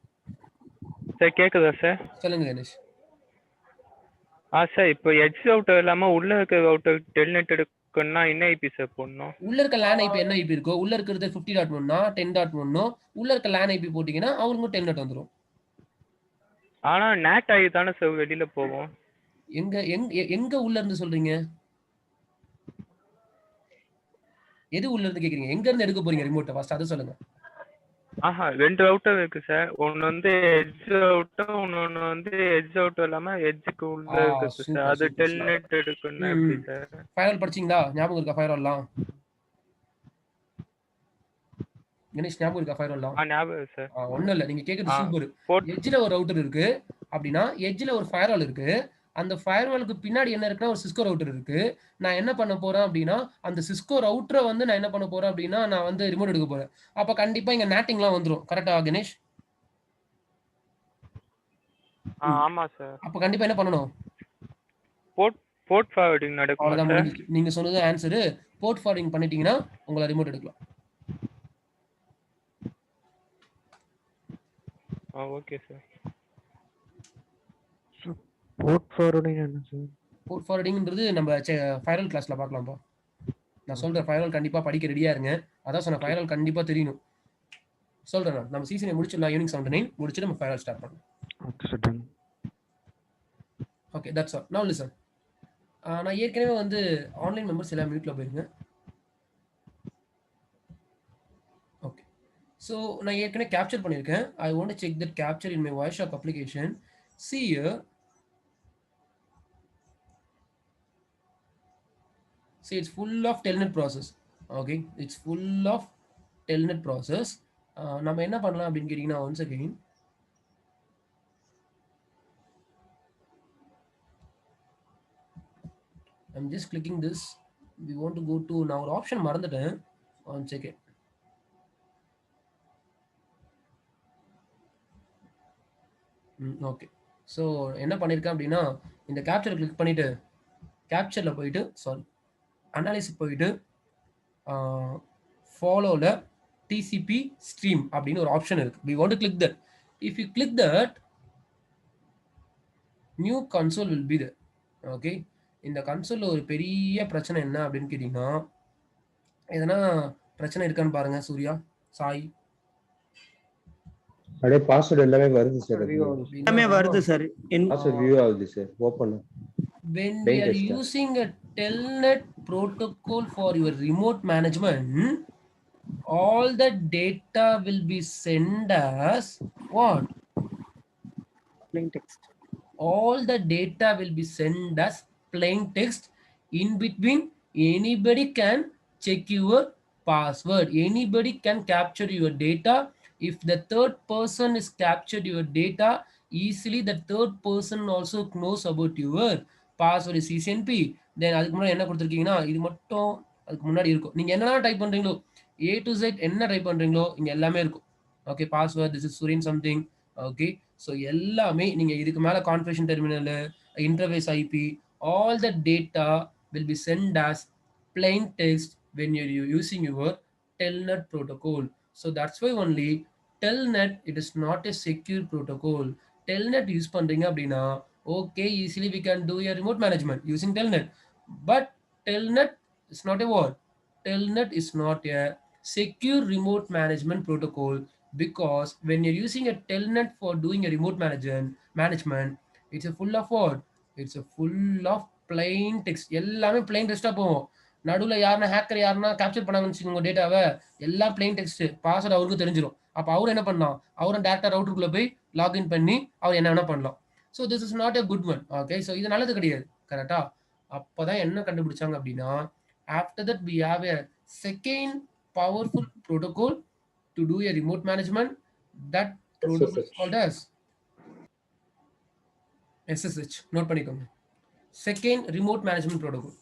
சார்? கேக்குதா சார்?
சொல்லுங்க கணேஷ்.
சார் இப்போ எட்ஜ் ரவுட்டர் இல்லாம உள்ள இருக்க ரவுட்டர் டெல்நெட் எடுக்கணும்னா என்ன ஐபி சார் போடணும்?
உள்ள இருக்க லேன் ஐபி என்ன ஐபி இருக்கோ, உள்ள இருக்கிறது 50.1னா 10.1னோ உள்ள இருக்க லேன் ஐபி போட்டீங்கன்னா அவங்களுக்கு டெல்நெட் வந்துரும்.
ஆனா நேட் ஐ தானே சார் வெளியில போகும்.
எங்க எங்க உள்ள இருந்து சொல்றீங்க? எது உள்ள இருந்து கேக்குறீங்க? எங்க இருந்து எடுக்க போறீங்க ரிமோட்டை? ஃபர்ஸ்ட் அத சொல்லுங்க.
ரெண்டு ரவுட்டர் இருக்கு சார். ஒன்னு வந்து எட்ஜ் ரவுட்டர், இன்னொன்னு வந்து எட்ஜ் ரவுட்டர் இல்லாம எட்ஜ்க்கு உள்ள இருக்கு சார். அது டெல்நெட் எடுக்கணும் எப்படி சார்?
ஃபயர்வால் படிச்சீங்களா? ஞாபகம் இருக்கா ஃபயர்வால்லாம்? கணேஷ் ஞாபகம் இருக்கா ஃபயர்வால்லாம்?
ஞாபகம் சார்.
ஒண்ணும் இல்ல, நீங்க கேக்குறது சூப்பர். எட்ஜ்ல ஒரு ரவுட்டர் இருக்கு அப்படின்னா எட்ஜ்ல ஒரு ஃபயர்வால் இருக்கு. அந்த ஃபயர்வாலுக்கு பின்னாடி என்ன இருக்குன்னா ஒரு சிஸ்கோ ரவுட்டர் இருக்கு. நான் என்ன பண்ண போறேன் அப்படின்னா அந்த சிஸ்கோ ரவுட்டரை வந்து நான் என்ன பண்ண போறேன் அப்படின்னா நான் வந்து ரிமோட் எடுக்க போறேன். அப்ப கண்டிப்பா இங்க நேட்டிங்லாம் வந்துரும். கரெக்டா கணேஷ்?
ஆமா சார்.
அப்ப கண்டிப்பா என்ன பண்ணணும்?
போர்ட் ஃபார்வர்டிங் நடக்கும்.
அவ்வளவுதான், நீங்க சொன்னது ஆன்சர். போர்ட் ஃபார்வர்டிங் பண்ணிட்டீங்கன்னா உங்களை ரிமோட் எடுக்கலாம்.
Okay sir.
போர்ட் ஃபார்வர்டிங் என்ன சார்?
போர்ட் ஃபார்வர்டிங்ன்றது நம்ம ஃபயர்வால் கிளாஸ்ல பார்க்கலாம்ப்பா. நான் சொல்றேன் ஃபயர்வால் கண்டிப்பா படிக்க ரெடியா இருங்க. அதான் சொன்ன ஃபயர்வால் கண்டிப்பா தெரியணும். சொல்றேன் நான். நம்ம ccna முடிச்சிடலாம். யூனிக் 79 முடிச்சிட்டு நம்ம ஃபயர்வால் ஸ்டார்ட் பண்ணலாம்.
Okay sir, done.
Okay, that's all. Now listen. நான் ஏற்கனவே வந்து ஆன்லைன் மெம்பர்ஸ் எல்லாம் மியூட்ல போயிருங்க. ஓகே, ஸோ நான் ஏற்கனவே கேப்சர் பண்ணியிருக்கேன். ஐ want to check that capture in my voice shop application. See here. See, it's full of telnet process. Okay, it's full of telnet process. நம்ம என்ன பண்ணலாம் அப்படின்னு கேட்டீங்கன்னா once again I'm just clicking this. We want to go to now ஒரு option மறந்துட்டேன். one second. Okay, so என்ன பண்ணியிருக்கேன் அப்படின்னா இந்த கேப்சரை கிளிக் பண்ணிட்டு கேப்சரில் போயிட்டு அனாலிசிஸ் போயிட்டு ஃபாலோவில் டிசிபி ஸ்ட்ரீம் அப்படின்னு ஒரு ஆப்ஷன் இருக்கு. we want to click that. if you click that, new console will be there. Okay, இந்த கன்சோலில் ஒரு பெரிய பிரச்சனை என்ன அப்படின்னு கேட்டிங்கன்னா எதனா பிரச்சனை இருக்கான்னு பாருங்க சூர்யா, சாய்.
அப்படியே பாஸ்வேர்ட் எல்லாமே வருது சார்.
எல்லாமே வருது சார்.
பாஸ்வேர்ட் வியூ ஆகுது sir. Open.
When we are using a telnet protocol for your remote management, all the data will be sent as what?
Plain text.
All the data will be sent as plain text. In between, anybody can check your password. Anybody can capture your data. If the third person is captured your data, easily the third person also knows about your password is ccnp. Then அதுக்கு முன்னாடி என்ன கொடுத்திருக்கீங்கன்னா இது மட்டும் அதுக்கு முன்னாடி இருக்கும். நீங்க என்னென்ன டைப் பண்றீங்களோ A to Z என்ன டைப் பண்றீங்களோ இங்க எல்லாமே இருக்கும். Okay, password this is Suren something. Okay, so எல்லாமே நீங்க இதுக்கு மேல configuration terminal, interface IP, all the data will be sent as plain text when you're using your telnet protocol. So that's why only telnet, it is not a secure protocol. Telnet use பண்றீங்க அப்படின்னா okay, easily we can do a remote management using telnet, but telnet is not a what? Telnet is not a secure remote management protocol, because when you're using a telnet for doing a remote management, it's a full of what? It's a full of plain text. எல்லாமே plain text போவோம். நடுவுல யாருன்னா hacker யாருன்னா capture பண்ணாங்கன்னு வச்சுக்கோங்க டேட்டாவை, எல்லாம் plain text, password அவருக்கு தெரிஞ்சிடும். அப்போ அவர் என்ன பண்ணலாம், அவரும் டேரக்டா ரவுட்டருக்குள்ள போய் லாகின் பண்ணி அவர் என்ன வேணா பண்ணலாம். So this is not a good one. Okay, so இது நல்லது கிடையாது. கரெக்டா? அப்போதான் என்ன கண்டுபிடிச்சாங்க அப்படின்னா, after that we have a second powerful protocol to do a remote management. That protocol is called as SSH. Note பண்ணிக்கோங்க. Second remote management protocol,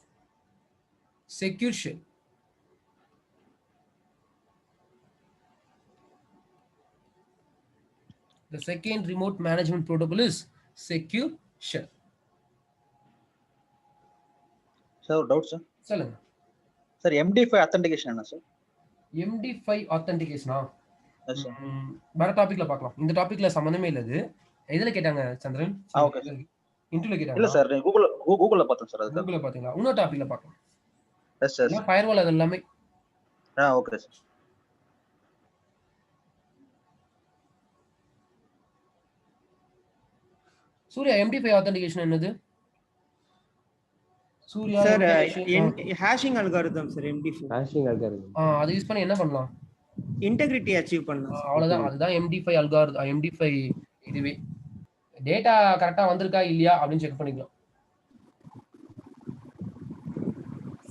secure shell. The second remote management protocol is secure shell.
Sir, doubt sir.
சொல்லுங்க
Sir, MD5 authentication என்ன sir?
MD5 authentication
Yes sir.
வேற டாபிக்ல பார்க்கலாம். இந்த டாபிக்ல சம்பந்தமே இல்ல. இது எதுல கேட்டாங்க சந்திரன்?
Okay sir.
இன்டர்வியூல கேட்டாங்க.
இல்ல சார், கூகுள்ல பார்த்தேன் சார். அதுக்கு
கூகுள்ல பாத்தீங்களா? இன்னொரு டாபிக்ல பார்க்கலாம்.
Yes sir.
ஃபயர்வால் அது எல்லாமே.
Okay sir.
Surya, MD5 authentication என்னது? Surya
sir hashing algorithm sir. MD5
hashing algorithm.
அது யூஸ் பண்ணி என்ன பண்ணலாம்?
இன்டெகிரிட்டி அச்சீவ் பண்ணலாம்.
அவ்வளவுதான். அதுதான் MD5 அல்காரிதம். MD5 இதுவே டேட்டா கரெக்டா வந்திருக்கா இல்லையா அப்படின்னு செக் பண்ணிக்கலாம்.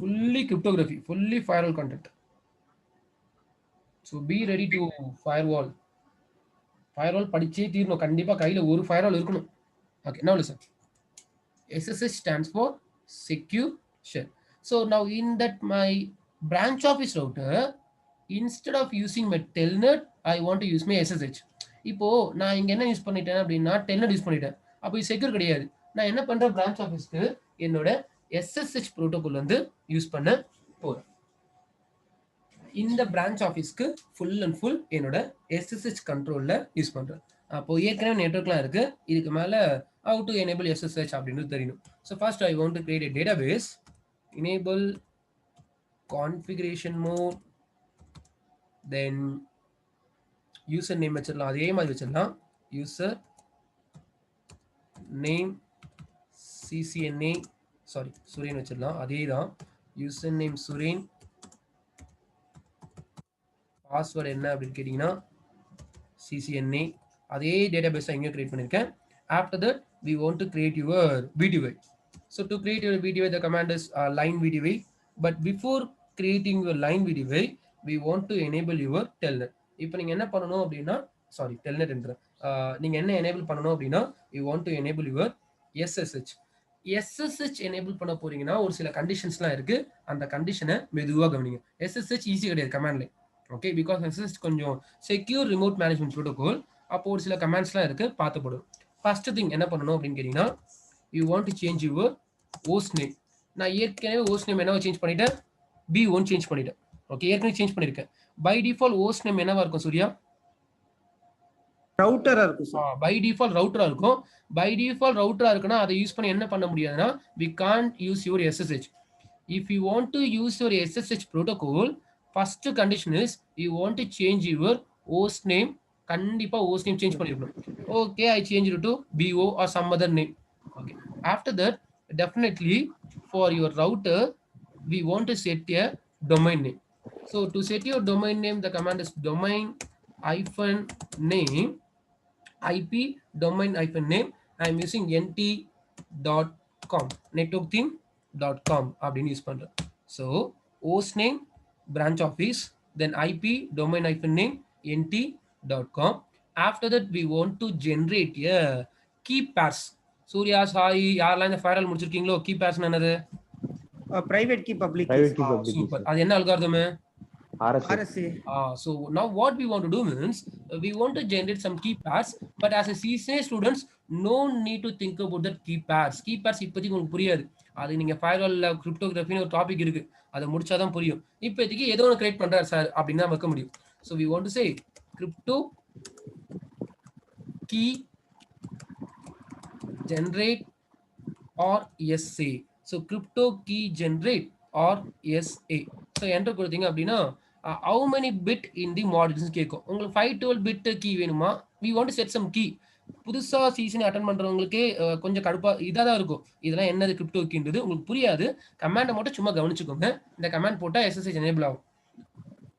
fully cryptography, fully firewall content. So be ready to firewall. Firewall படிச்சே தீரணும். கண்டிப்பா கையில ஒரு firewall இருக்கணும். Okay, now listen. SSH stands for secure shell. So now in that my branch office router, instead of using my telnet, I want to use my SSH. இப்போ நான் இங்க என்ன யூஸ் பண்ணிட்டேன் அப்படின்னா telnet யூஸ் பண்ணிட்டேன். அப்போ இது செக்யூர் கிடையாது. நான் என்ன பண்றேன், branch officeக்கு என்னோட SSH protocol வந்து யூஸ் பண்ண போறேன். இந்த branch officeக்கு full and full என்னோட SSH கண்ட்ரோல்ல யூஸ் பண்றேன். அப்போ ஏற்கனவே நெட்வொர்க்லாம் இருக்கு. இதுக்கு மேல how to enable SSH அப்படின்னு தெரியணும். So first I want to create a database. Enable configuration mode, then user name வச்சிடலாம். அதே மாதிரி வச்சிடலாம். user name ccna, sorry Suren வச்சிடலாம். அதே தான் யூசர் நேம் சுரேன். பாஸ்வேர்டு என்ன அப்படின்னு கேட்டிங்கன்னா ccna. அதே டேட்டாபேஸ் இங்கே கிரியேட் பண்ணியிருக்கேன். After that we want to create your VDI. So to create your VDI, the command is line VDI. But before creating your line VDI, we want to enable your telnet. இப்போ நீங்க என்ன பண்ணணும் அப்படின்னா, sorry telnet என்ற நீங்க என்ன enable பண்ணணும் அப்படின்னா, you want to enable your SSH. SSH enable பண்ண போறீங்கன்னா ஒரு சில கண்டிஷன்ஸ்லாம் இருக்கு. அந்த கண்டிஷனை மெதுவா கவனிங்க. SSH ஈஸி கிடையாது கமாண்ட்ல. ஓகே, பிகாஸ் SSH கொஞ்சம் செக்யூர் ரிமோட் மேனேஜ்மெண்ட் ப்ரோட்டோகால். அப்போ ஒரு சில கமாண்ட்ஸ்லாம் இருக்கு, பார்த்து போடும். ஃபர்ஸ்ட் திங் என்ன பண்ணணும் அப்படின்னு கேட்டீங்கன்னா, you want to change your host name. நான் ஏற்கனவே ஹோஸ்ட் நேம் என்னவா சேஞ்ச் பண்ணிட்டேன், B1 சேஞ்ச் பண்ணிட்டேன். ஓகே, ஏற்கனவே சேஞ்ச் பண்ணிருக்கேன். பை டிஃபால்ட் ஹோஸ்ட் நேம் என்னவா இருக்கும் சூர்யா?
ரவுட்டரா இருக்கும் சார்.
பை டிஃபால்ட் ரவுட்டரா இருக்கும். பை டிஃபால்ட் ரவுட்டரா இருக்குன்னா அதை யூஸ் பண்ணி என்ன பண்ண முடியாதுன்னா, we can't use your SSH. If you want to use your SSH protocol, first condition is you want to change your host name. கண்டிப்பா host name change பண்ணிருக்கணும். Okay, I change it to BO or some other name. Okay. After that, definitely for your router, we want to set a domain name. So to set your domain name, the command is domain hyphen name IP domain hyphen name. I am using nt.com networktheme.com அப்படின்னு use பண்றேன். So host name branch office, then IP domain hyphen name nt.com. After that we want to generate a key pairs. Surya Sai யாரெல்லாம் இந்த firewall முடிச்சிருக்கீங்களோ key pairs என்னது?
private key public
Private key
key.
public key,
Super.
sir.
அது என்ன algorithm?
RSA.
So now what we want to do means we want to generate some key pairs, but as a CCNA students, no need to think about that key pairs. Key pairs இப்போதைக்கு உங்களுக்கு புரியாது. அது நீங்க ஃபயர்வால்ல கிரிப்டோகிராஃபின்னு ஒரு topic இருக்கு, அதை முடிச்சாதான் புரியும். இப்போதைக்கு ஏதோ ஒன்று கிரியேட் பண்றாரு சார் அப்படின்னு தான் வைக்க முடியும். So we want to say crypto key generate or SA. So crypto key generate or SA. So enter கொடுத்தீங்க அப்படின்னா how many bit in the modules கேட்கும். உங்களுக்கு 512 bit key வேணுமா? We want to set some key. புதுசா season attend பண்றவங்களுக்கு கொஞ்சம் கடுப்பா இதா தான் இருக்கும். இதெல்லாம் என்னது கிரிப்டோ கீன்றது உங்களுக்கு புரியாது. கமாண்டை மட்டும் சும்மா கவனிச்சுக்கோங்க. இந்த கமாண்ட் போட்டா SSH எனேபிள் ஆகும்.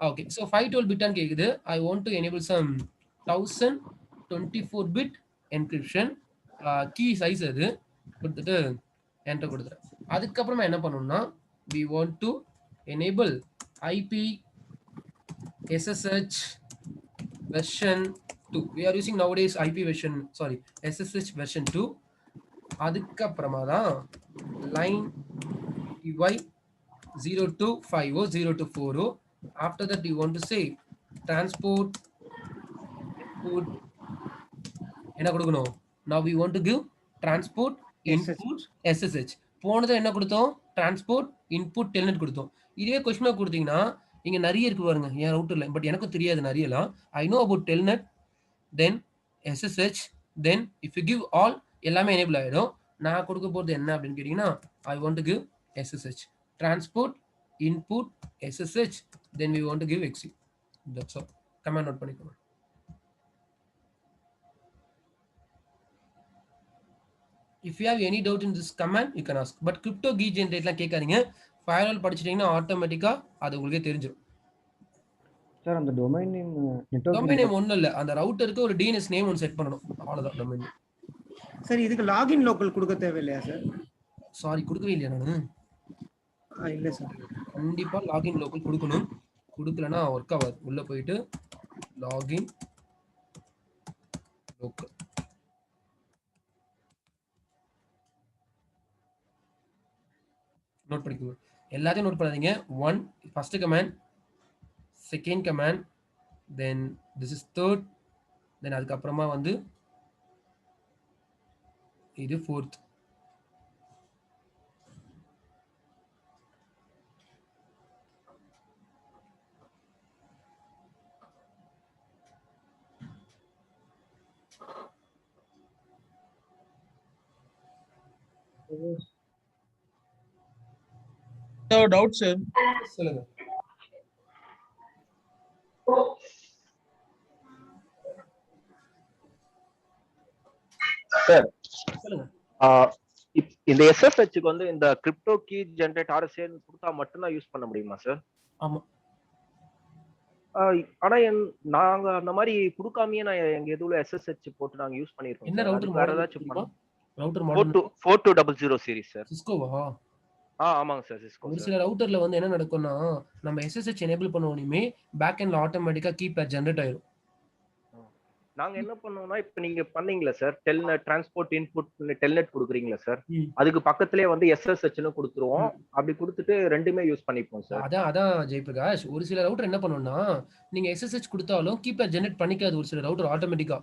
ஓகே, ஸோ 512 பிட்டான்னு கேக்குது. I want to enable some 1024 bit encryption. Key size அது கொடுத்துட்டு என்டர் கொடுத்துறேன். அதுக்கப்புறமா என்ன பண்ணணும்னா we want to enable IP SSH version 2. We are using nowadays IP version, sorry, SSH version 2. அதுக்கப்புறமா தான் line UI 02500240. After that you want to say transport input என்ன கொடுக்கணும்? Now we want to give transport input SSH. போனது என்ன கொடுத்தோம்? transport input telnet கொடுத்தோம். இதே question mark கொடுத்தீங்கன்னா இங்க நிறைய இருக்கு பாருங்க என் ரவுட்டர்ல, பட் எனக்கும் தெரியாது நிறையலாம். I know about telnet, then SSH, then if you give all எல்லாமே enable ஆயிடும். நான் கொடுக்க போறது என்ன அப்படின்னு கேட்டீங்கன்னா I want to give SSH transport input SSH, then we want to give exi. That's all. Command note பண்ணிக்கோங்க. If you have any doubt in this command, you can ask. But crypto key generate லாம் கேட்காதீங்க. firewall படிச்சிட்டீங்கன்னா ஆட்டோமேட்டிக்கா அது உங்களுக்கே தெரிஞ்சிடும்.
Sir அந்த domain name network
domain name ஒண்ணும் இல்ல, அந்த ரவுட்டருக்கு ஒரு DNS நேம் ஒன்னு செட் பண்ணனும், அவ்வளவுதான் டொமைன் நேம்.
சார் இதுக்கு லாகின் லோக்கல் கொடுக்க தேவையில்லையா சார்?
சாரி, கொடுக்கவே இல்லையா நானு?
இல்ல சார்.
கண்டிப்பா லாகின் லோக்கல் கொடுக்கணும். கொடுக்கலனா வர்க் ஆகாது. உள்ள போயிட்டு லாகின் லோக்கல் நோட் பண்ணிக்கோங்க. எல்லாத்தையும் நோட் பண்ணாதீங்க. 1 first command, second command, then this is third, then அதுக்கு அப்புறமா வந்து இது ஃபோர்த்.
டவுட் சார்
சொல்லுங்க.
சார்
சொல்லுங்க.
இந்த SSHக்கு வந்து இந்த கிரிப்டோ கீ ஜெனரேட் RSA கொடுத்தா மட்டும் தான் யூஸ் பண்ண முடியுமா சார்?
ஆமா.
ஆனா நாங்க அந்த மாதிரி கொடுக்காமயே நான் எங்க இதுல SSH போட்டு நாங்க யூஸ் பண்ணிருக்கோம்.
என்ன ரவுட்டர்
வேற
மாடல்
ஏதாச்சும் பண்ணோம்?
Router model
4200 series sir.
சிஸ்கோவா?
ஆமாங்க சார், சிஸ்கோ.
ஒரு சில ரவுட்டர்ல வந்து என்ன நடக்கும்னா நம்ம SSH எனேபிள் பண்ண உடனே பேக் எண்ட்ல ஆட்டோமேட்டிக்கா கீ பேர் ஜெனரேட் ஆயிடும்.
நாங்க என்ன பண்ணோம்னா இப்ப நீங்க பண்ணீங்களா sir Telnet transport input Telnet கொடுக்குறீங்களா சார், அதுக்கு பக்கத்துலயே வந்து SSHன்னு கொடுத்துருவோம். அப்படி கொடுத்துட்டு ரெண்டுமே யூஸ் பண்ணிப்போம் சார்.
அதான் ஜெயபிரகாஷ், ஒரு சில ரவுட்டர் என்ன பண்ணும்னா நீங்க SSH கொடுத்தாலும் கீ பேர் ஜெனரேட் பண்ணிக்காது ஒரு சில ரவுட்டர் ஆட்டோமேட்டிக்கா.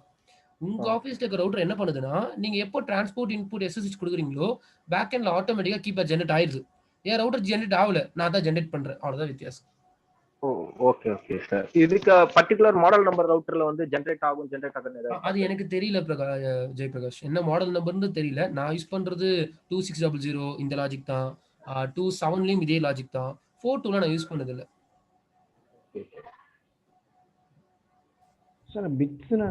உங்க ஆபீஸ்ல இருக்க ரவுட்டர் என்ன பண்ணுதுன்னா நீங்க எப்போ டிரான்ஸ்போர்ட் இன்புட் SSH கொடுக்குறீங்களோ பேக் எண்ட்ல ஆட்டோமேட்டிக்கா கீ பேர் ஜெனரேட் ஆயிடுது. ஏன் ரவுட்டர் ஜெனரேட் ஆகல, நான் தான் ஜெனரேட் பண்றேன், அவ்வளவுதான் வித்தியாசம்.
Okay sir. இதுக்கு பர்టిక్యులர் மாடல் நம்பர் ரவுட்டர்ல வந்து ஜெனரேட் ஆகும் ஜெனரேட் ஆகுது
அது எனக்கு தெரியல ஜெயபிரகாஷ், என்ன மாடல் நம்பர்னு தெரியல. நான் யூஸ் பண்றது 2600 இந்த லாஜிக் தான். 27லயும் இதே லாஜிக் தான். 42ல நான் யூஸ் பண்ணது இல்ல.
ஓகே
சார் பிட்ஸ்னா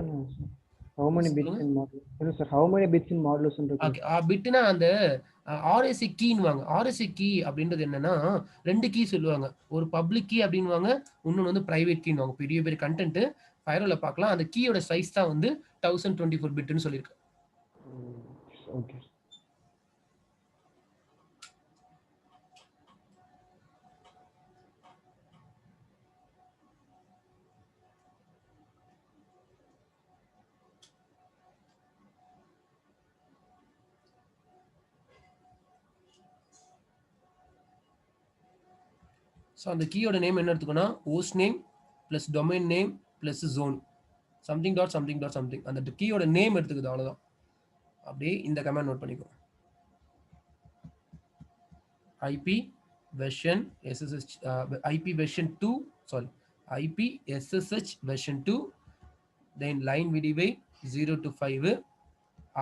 how many bits in modulus இல்ல sir how many bits in modulus ன்றது
ஓகே பிட்னா அந்த ஆர்எஸ்சி கீன்னுவாங்க. ஆர்எஸ்சி கீ அப்படின்றது என்னன்னா 2 கீ சொல்லுவாங்க. ஒரு பப்ளிக் கீ அப்படின்வாங்க, இன்னொன்று வந்து பிரைவேட் கீன்னுவாங்க. பெரிய பெரிய கண்டென்ட் ஃபயர்வால்ல பார்க்கலாம். அந்த கீயோட சைஸ் தான் வந்து 1024 பிட்னு சொல்லியிருக்கு.
ஓகே
ஸோ அந்த கீயோட நேம் என்ன எடுத்துக்கோன்னா host name plus domain name plus zone something dot something dot something. அந்த கீயோட நேம் எடுத்துக்குது, அவ்வளோதான். அப்படியே இந்த கமெண்ட் நோட் பண்ணிக்கோ. IP version SSH IP version 2 sorry IP SSH version 2 then line VDY 0 to 5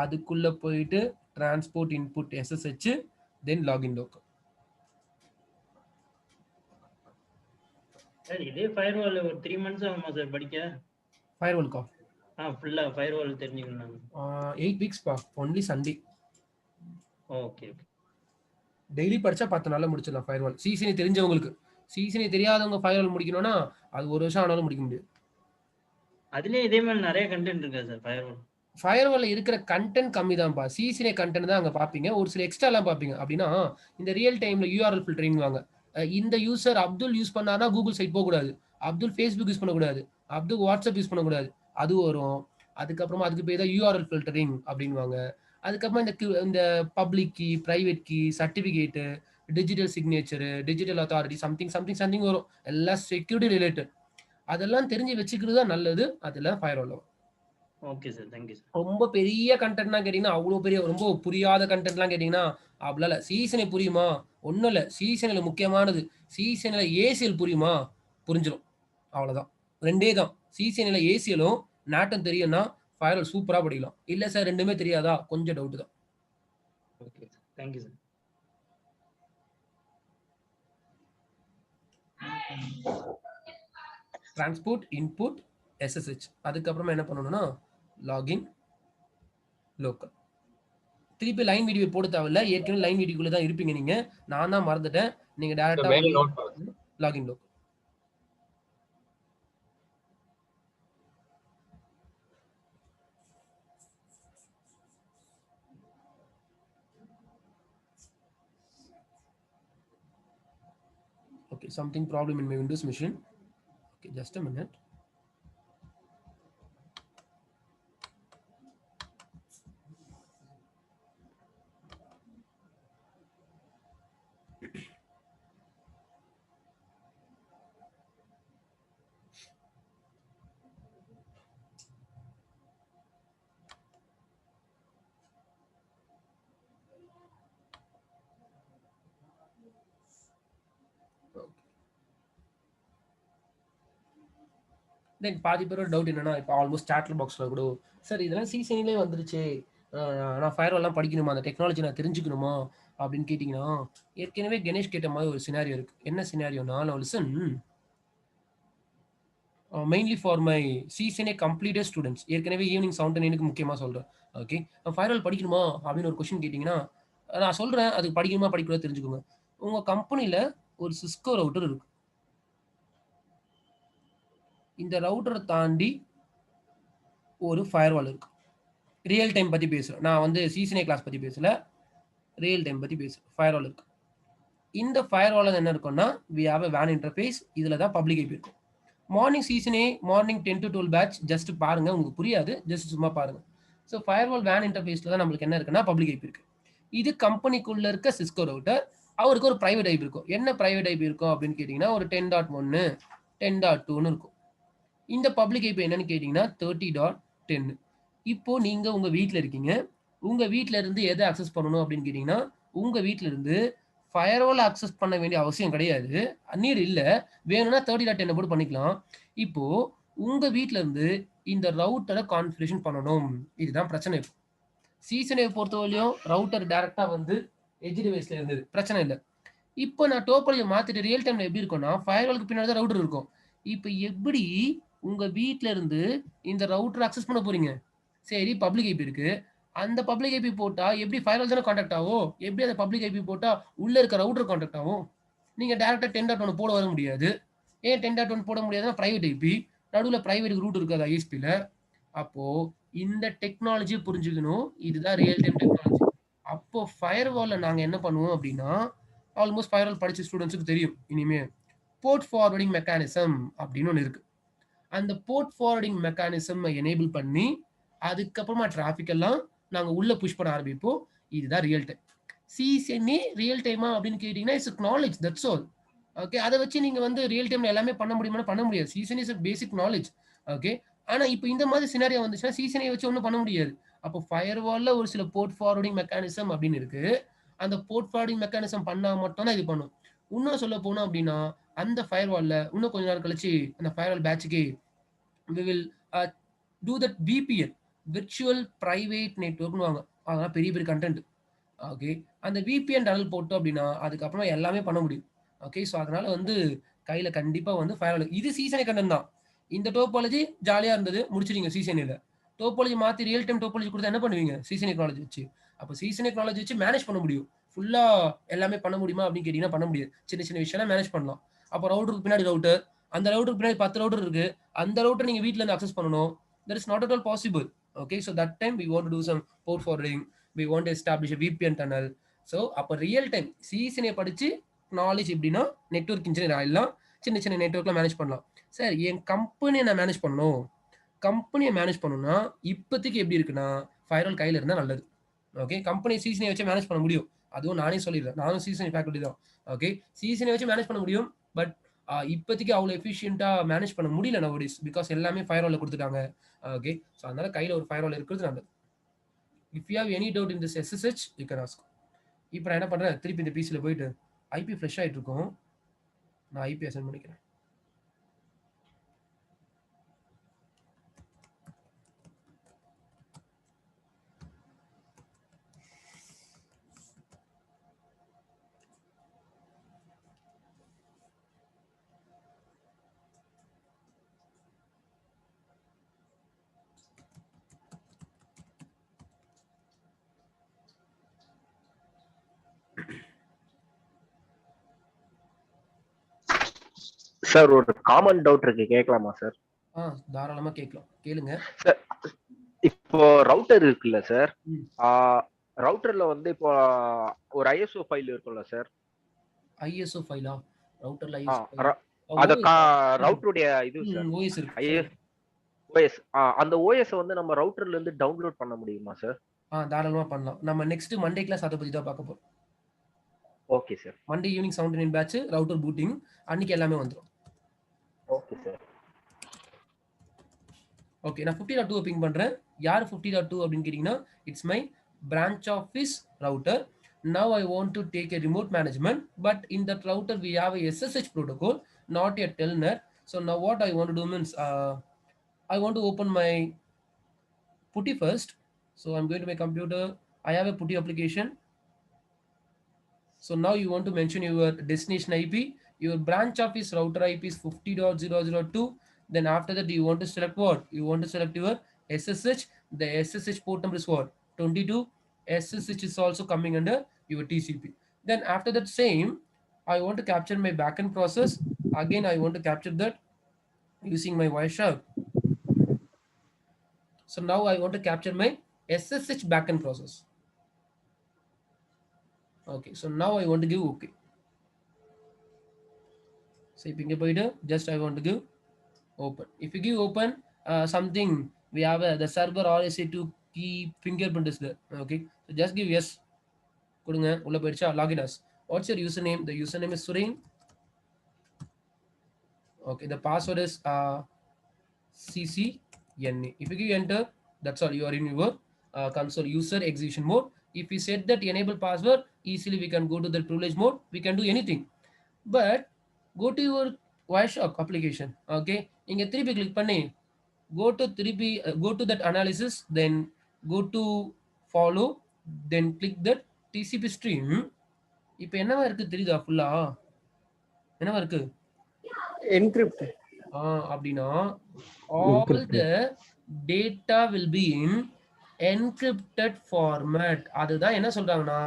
அதுக்குள்ள போயிட்டு transport input SSH then login local.
Sir இதே ஃபயர்வால் ஒரு 3 months ஆகுமா சார் படிக்க?
ஃபயர்வால் கா
ஃபுல்லா ஃபயர்வால் தெரிஞ்சுக்கணும்.
8 weeks பா, only Sunday.
Okay okay.
Daily படிச்சா 10 நாள்ல முடிச்சிடலாம் ஃபயர்வால். சிசினி தெரிஞ்சவங்களுக்கு. சிசினி தெரியாதவங்க ஃபயர்வால் முடிக்கணும்னா அது 1 வருஷம் ஆனாலும் முடிக்க முடியாது.
அதுலயே இதே மாதிரி நிறைய கண்டென்ட் இருக்கா சார் ஃபயர்வால்?
ஃபயர்வால்ல இருக்கிற கண்டென்ட் கம்மி தான்ப்பா. சிசினி கண்டென்ட் தான் அங்க பாப்பீங்க. ஒரு சில எக்ஸ்ட்ராலாம் பாப்பீங்க. அப்படின்னா இந்த ரியல் டைம்ல யூஆர்எல் ஃபில்டரிங் வாங்க. இந்த யூசர் அப்துல் யூஸ் பண்ணானா கூகுள் சைட் போகக்கூடாது, அப்துல் ஃபேஸ்புக் யூஸ் பண்ணக்கூடாது, அப்துல் வாட்ஸ்அப் யூஸ் பண்ணக்கூடாது, அது வரும். அதுக்கப்புறமா அதுக்கு பேர் தான் யூஆர்எல் ஃபில்டரிங் அப்படின்வாங்க. அதுக்கப்புறமா இந்த public key, private key, certificate, digital signature, digital authority something something something வரும். எல்லாம் செக்யூரிட்டி ரிலேட்டட். அதெல்லாம் தெரிஞ்சு வச்சுக்கிறது தான் நல்லது. அதுல ஃபயர்வால் வரும்.
Okay sir, thank you sir.
ரொம்ப பெரிய கண்டென்ட்லாம் கேட்டீங்கன்னா, அவ்வளோ பெரிய ரொம்ப புரியாத கண்டென்ட்லாம் கேட்டீங்கன்னா அப்படிலாம் இல்லை. சீசனை புரியுமா? ஒன்றும் இல்லை. சீசனில் முக்கியமானது சீசனில் ஏசிஎல் புரியுமா? புரிஞ்சிடும், அவ்வளோதான். 2 தான். சீசனில் ஏசிஎலும் நாட்டம் தெரியும்னா ஃபயர்வால் சூப்பராக படிக்கலாம். இல்லை சார் 2மே தெரியாதா? கொஞ்சம் டவுட் தான்.
Okay sir, thank you sir.
Transport input SSH அதுக்கப்புறமா என்ன பண்ணணும்னா லாகின் லோக்கல். திருப்பி லைன் வீடியோ போட தேவையில்ல, ஏற்கனவே லைன் வீடியோக்குள்ள தான் இருப்பீங்க நீங்க. நான் தான் மறந்துட்டேன். நீங்க டைரக்டா login local. Okay, something problem in my Windows machine. Okay, just a minute. தென் பாதி பேரோட டவுட் என்னன்னா, இப்போ ஆல்மோஸ்ட் சாட்ல பாக்ஸில் கூட சார் இதெல்லாம் சிசினிலே வந்துருச்சு, நான் ஃபயர்வால்லாம் படிக்கணுமா, அந்த டெக்னாலஜி நான் தெரிஞ்சுக்கணுமா அப்படின்னு கேட்டிங்கன்னா, ஏற்கனவே கணேஷ் கேட்ட மாதிரி ஒரு சினாரியோ இருக்குது. என்ன சினாரியோனா, நான் listen mainly for my CCNA completed students. ஏற்கனவே ஈவினிங் 7 முக்கியமாக சொல்கிறேன். ஓகே, நான் ஃபயர்வால் படிக்கணுமா அப்படின்னு ஒரு கொஸ்டின் கேட்டிங்கன்னா, நான் சொல்கிறேன் அதுக்கு படிக்கணுமா படிக்கூடாது தெரிஞ்சுக்கோங்க. உங்கள் கம்பெனியில் ஒரு சிஸ்கோ ரவுட்டர் இருக்குது. இந்த ரவுட்டரை தாண்டி ஒரு ஃபயர்வால் இருக்கு. ரியல் டைம் பற்றி பேசுகிறேன். நான் வந்து சிசிஎன்ஏ கிளாஸ் பற்றி பேசல, ரியல் டைம் பற்றி பேசுகிறேன். ஃபயர்வால் இருக்கு. இந்த ஃபயர்வால் என்ன இருக்கும்னா, we have a WAN interface. இதில் தான் பப்ளிக் ஐபி இருக்கும். Morning CCNA morning 10 to 12 batch just பாருங்க, உங்களுக்கு புரியாது, ஜஸ்ட் சும்மா பாருங்க. ஸோ ஃபயர்வால் WAN இன்டர்ஃபேஸில் தான் நம்மளுக்கு என்ன இருக்குன்னா பப்ளிக் ஐபி இருக்கு. இது கம்பெனிக்குள்ள இருக்க சிஸ்கோ ரவுட்டர். அவருக்கு ஒரு பிரைவேட் ஐபி இருக்கும். என்ன பிரைவேட் ஐபி இருக்கும் அப்படின்னு கேட்டிங்கன்னா, ஒரு 10.1 10.2ன்னு இருக்கும். இந்த பப்ளிக் ஐபி என்னன்னு கேட்டிங்கன்னா 30.10. இப்போ நீங்க உங்க வீட்டில் இருக்கீங்க. உங்க வீட்டில இருந்து எதை அக்சஸ் பண்ணணும் அப்படின்னு கேட்டிங்கன்னா, உங்க வீட்டில இருந்து ஃபயர்வால் அக்சஸ் பண்ண வேண்டிய அவசியம் கிடையாது. நீர் இல்லை, வேணும்னா 30.10 போட்டு பண்ணிக்கலாம். இப்போ உங்க வீட்டில இருந்து இந்த ரவுட்டரை கான்ஃபிகரேஷன் பண்ணணும். இதுதான் பிரச்சனை. இப்போ சிசிஎன்ஏ பொறுத்தவரையும் ரவுட்டர் டைரக்டா வந்து எட்ஜ் டிவைஸ்ல இருந்தது, பிரச்சனை இல்லை. இப்போ நான் டோப்போலஜி மாத்திட்டு ரியல் டைம்ல எப்படி இருக்கும்னா, ஃபயர்வாலுக்கு பின்னாடி தான் ரவுட்டர் இருக்கும். இப்போ எப்படி உங்க வீட்ல இருந்து இந்த ரவுட்டர் அக்சஸ் பண்ண போறீங்க? சரி பப்ளிக் ஐபி இருக்கு. அந்த பப்ளிக் ஐபி போட்டா எப்படி ஃபயர்வால் தானே கான்டாக்ட் ஆகும்? எப்படி அந்த பப்ளிக் ஐபி போட்டா உள்ள இருக்க ரவுட்டர் கான்டாக்ட் ஆகும்? நீங்க டைரக்டா 10.1 போட வர முடியாது. ஏன் 10.1 போட முடியாதுன்னா பிரைவேட் ஐபி. நடுவுல பிரைவேட் ரூட் இருக்காது ஐஎஸ்பில. அப்போ இந்த டெக்னாலஜி புரிஞ்சுக்கணும். இதுதான் ரியல் டைம் டெக்னாலஜி. அப்போ ஃபயர்வால்ல நாங்க என்ன பண்ணுவோம் அப்படின்னா, ஆல்மோஸ்ட் ஃபயர்வால் படிச்ச ஸ்டூடெண்ட்ஸுக்கு தெரியும் இனிமே. போர்ட் ஃபார்வர்டிங் மெக்கானிசம் அப்படின்னு ஒன்று இருக்கு. அந்த போர்ட் ஃபார்வர்டிங் மெக்கானிசம் எனேபிள் பண்ணி அதுக்கப்புறமா டிராஃபிக் எல்லாம் நாங்க உள்ள புஷ் பண்ண ஆரம்பிப்போம். இதுதான் ரியல் டைம். ccna ரியல் டைமா அப்படின்னு கேட்டீங்கன்னா it's knowledge, that's all. Okay, அதை வச்சு நீங்க வந்து ரியல் டைம்ல எல்லாமே பண்ண முடியுமா? பண்ண முடியாது. ccna is basic knowledge. Okay, ஆனா இப்போ இந்த மாதிரி சினாரியா வந்துச்சுன்னா ccna வச்சு ஒன்றும் பண்ண முடியாது. அப்போ ஃபயர்வால்ல ஒரு சில போர்ட் ஃபார்வர்டிங் மெக்கானிசம் அப்படின்னு இருக்கு. அந்த போர்ட் ஃபார்வர்டிங் மெக்கானிசம் பண்ணா மட்டும் தான் இது பண்ணும். இன்னும் சொல்ல போனோம் அப்படின்னா அந்த ஃபயர்வால்ல இன்னும் கொஞ்ச நாள் கழிச்சு அந்த ஃபயர்வால் பேட்சுக்கு we will do that VPN, virtual private network னுவாங்க. அதெல்லாம் பெரிய பெரிய கண்டென்ட். ஓகே, அந்த VPN டனல் போட்டோம் அப்படின்னா அதுக்கப்புறமா எல்லாமே பண்ண முடியும். ஓகே, ஸோ அதனால வந்து கையில கண்டிப்பா வந்து ஃபயர்வால் இது சீசனே கண்டென்ட் தான். இந்த டோபாலஜி ஜாலியா இருந்தது, முடிச்சிட்டீங்க சீசனில். டோபாலஜி மாற்றி ரியல் டைம் டோபாலஜி கொடுத்தா என்ன பண்ணுவீங்க? சீசன் டெக்னாலஜி வச்சு. அப்போ சீசன் டெக்னாலஜி வச்சு மேனேஜ் பண்ண முடியும். ஃபுல்லா எல்லாமே பண்ண முடியுமா அப்படின்னு கேட்டீங்கன்னா பண்ண முடியாது. சின்ன சின்ன விஷயம்லாம் மேனேஜ் பண்ணலாம். அப்போ ரவுட்டருக்கு பின்னாடி ரவுட்டர், அந்த ரவுட்டருக்கு பின்னாடி 10 ரவுட்டர் இருக்கு. அந்த ரவுட்டர் நீங்க வீட்ல இருந்து அக்சஸ் பண்ணணும். That is not at all possible. Okay, so that time we want to do some port forwarding. We want to establish a VPN tunnel. So அப்போ ரியல் டைம் சீசனே படிச்சு நாலேஜ் எப்படின்னா network engineer ஆயிடலாம். சின்ன சின்ன நெட்வொர்க்லாம் manage பண்ணலாம். Sir என் கம்பெனியை நான் manage பண்ணணும். கம்பெனியை மேனேஜ் பண்ணணும்னா இப்போதைக்கு எப்படி இருக்குன்னா ஃபயர்வால் கையில் இருந்தால் நல்லது. ஓகே, கம்பெனி சீசனை வச்சு மேனேஜ் பண்ண முடியும். அதுவும் நானே சொல்லிடுறேன், நானும் சீசன் ஃபேக்கல்ட்டி தான். ஓகே, சீசனை வச்சு மேனேஜ் பண்ண முடியும். பட் இப்போதைக்கு அவ்வளோ எஃபிஷியண்டாக மேனேஜ் பண்ண முடியல நவடேஸ். பிகாஸ் எல்லாமே ஃபயர்வாலில் கொடுத்துட்டாங்க. ஓகே, ஸோ அதனால கையில் ஒரு ஃபயர்வால் இருக்கிறது நல்லது. If you have any doubt in this SSH you can ask. இப்போ நான் என்ன பண்ணுறேன், திருப்பி இந்த பிசியில் போயிட்டு ஐபி ஃப்ரெஷ் ஆகிட்டு இருக்கும், நான் ஐபி அசைன் பண்ணிக்கிறேன்.
சார் ஒரு காமன் டவுட் இருக்கு, கேட்கலாமா சார்?
தாராளமா கேட்கலாம், கேளுங்க.
சார் இப்போ ரவுட்டர் இருக்குல்ல சார், ரவுட்டர்ல வந்து இப்போ ஒரு ISO ஃபைல் இருக்கும்ல சார்?
ISO ஃபைலா? ரவுட்டர்ல
அத ரவுட்டருடைய இது சார்,
OS இருக்கு.
OS அந்த OS வந்து நம்ம ரவுட்டர்ல இருந்து டவுன்லோட் பண்ண முடியுமா சார்?
தாராளமா பண்ணலாம். நம்ம நெக்ஸ்ட் மண்டே கிளாஸ் அதை பத்தி தான் பார்க்க போறோம்.
Okay sir.
Monday evening 7 batch router booting அன்னைக்கு எல்லாமே வந்துடும்.
Okay sir.
ஓகே, நான் 50.2 பிங் பண்றேன். யார் 50.2 அப்படின்னு கேட்டீங்கன்னா it's my branch office router. Now I want to take a remote management, but in that router we have a SSH protocol, not a telnet. So now what I want to do means I want to open my putty first. So I'm going to my computer. I have a putty application. So now you want to mention your destination IP. Your branch office router IP is 50.002. Then after that you want to select what? You want to select your SSH. The SSH port number is what? 22. SSH is also coming under your TCP. Then after that same, I want to capture my backend process. Again, I want to capture that using my Wireshark. So now I want to capture my SSH backend process. Okay, so now I want to give OK. So if you go just I want to give open. If you give open, something we have the server RSA2 key fingerprint is there. Okay, so just give yes. Kudunga ulla poiducha, login us. What's your username? The username is Suren. Okay, the password is ccna. If you give enter, that's all, you are in your console user execution mode. If you set that enable password, easily we can go to the privilege mode, we can do anything. But go to your Wireshark application. Okay, inga 3 click panni go to that analysis, then go to follow, then click that TCP stream. இப்போ என்னவா இருக்கு தெரியுதா? ஃபுல்லா என்னவா இருக்கு?
Encrypt.
அப்படின்னா all the data will be in encrypted format. அதுதான் என்ன சொல்றாங்கன்னா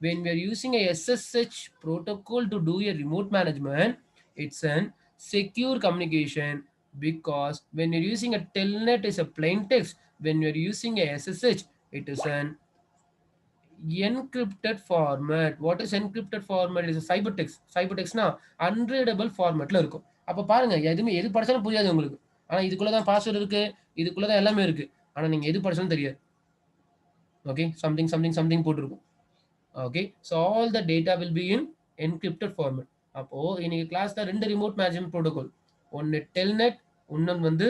when we are using a SSH protocol to do a remote management, it's an secure communication, because when you're using a telnet is a plain text, when you're using a SSH, it is an encrypted format. What is encrypted format? It is a cybertext. Cybertextனா unreadable formatல இருக்கும். அப்ப பாருங்க எதுவுமே எது படிச்சாலும் புரியாது உங்களுக்கு. ஆனா இதுக்குள்ளதான் password இருக்கு, இதுக்குள்ளதான் எல்லாமே இருக்கு. ஆனா நீங்க எது படிச்சாலும் தெரியாது. ஓகே, சம்திங் சம்திங் சம்திங் போட்டுருக்கும். Okay, so all the data will be in encrypted format. அப்போ இன்னைக்கு கிளாஸ்ல 2 ரிமோட் மேனேஜ்மெண்ட் ப்ரோட்டோகால், ஒன்னு டெல்நெட், இன்னொன்று வந்து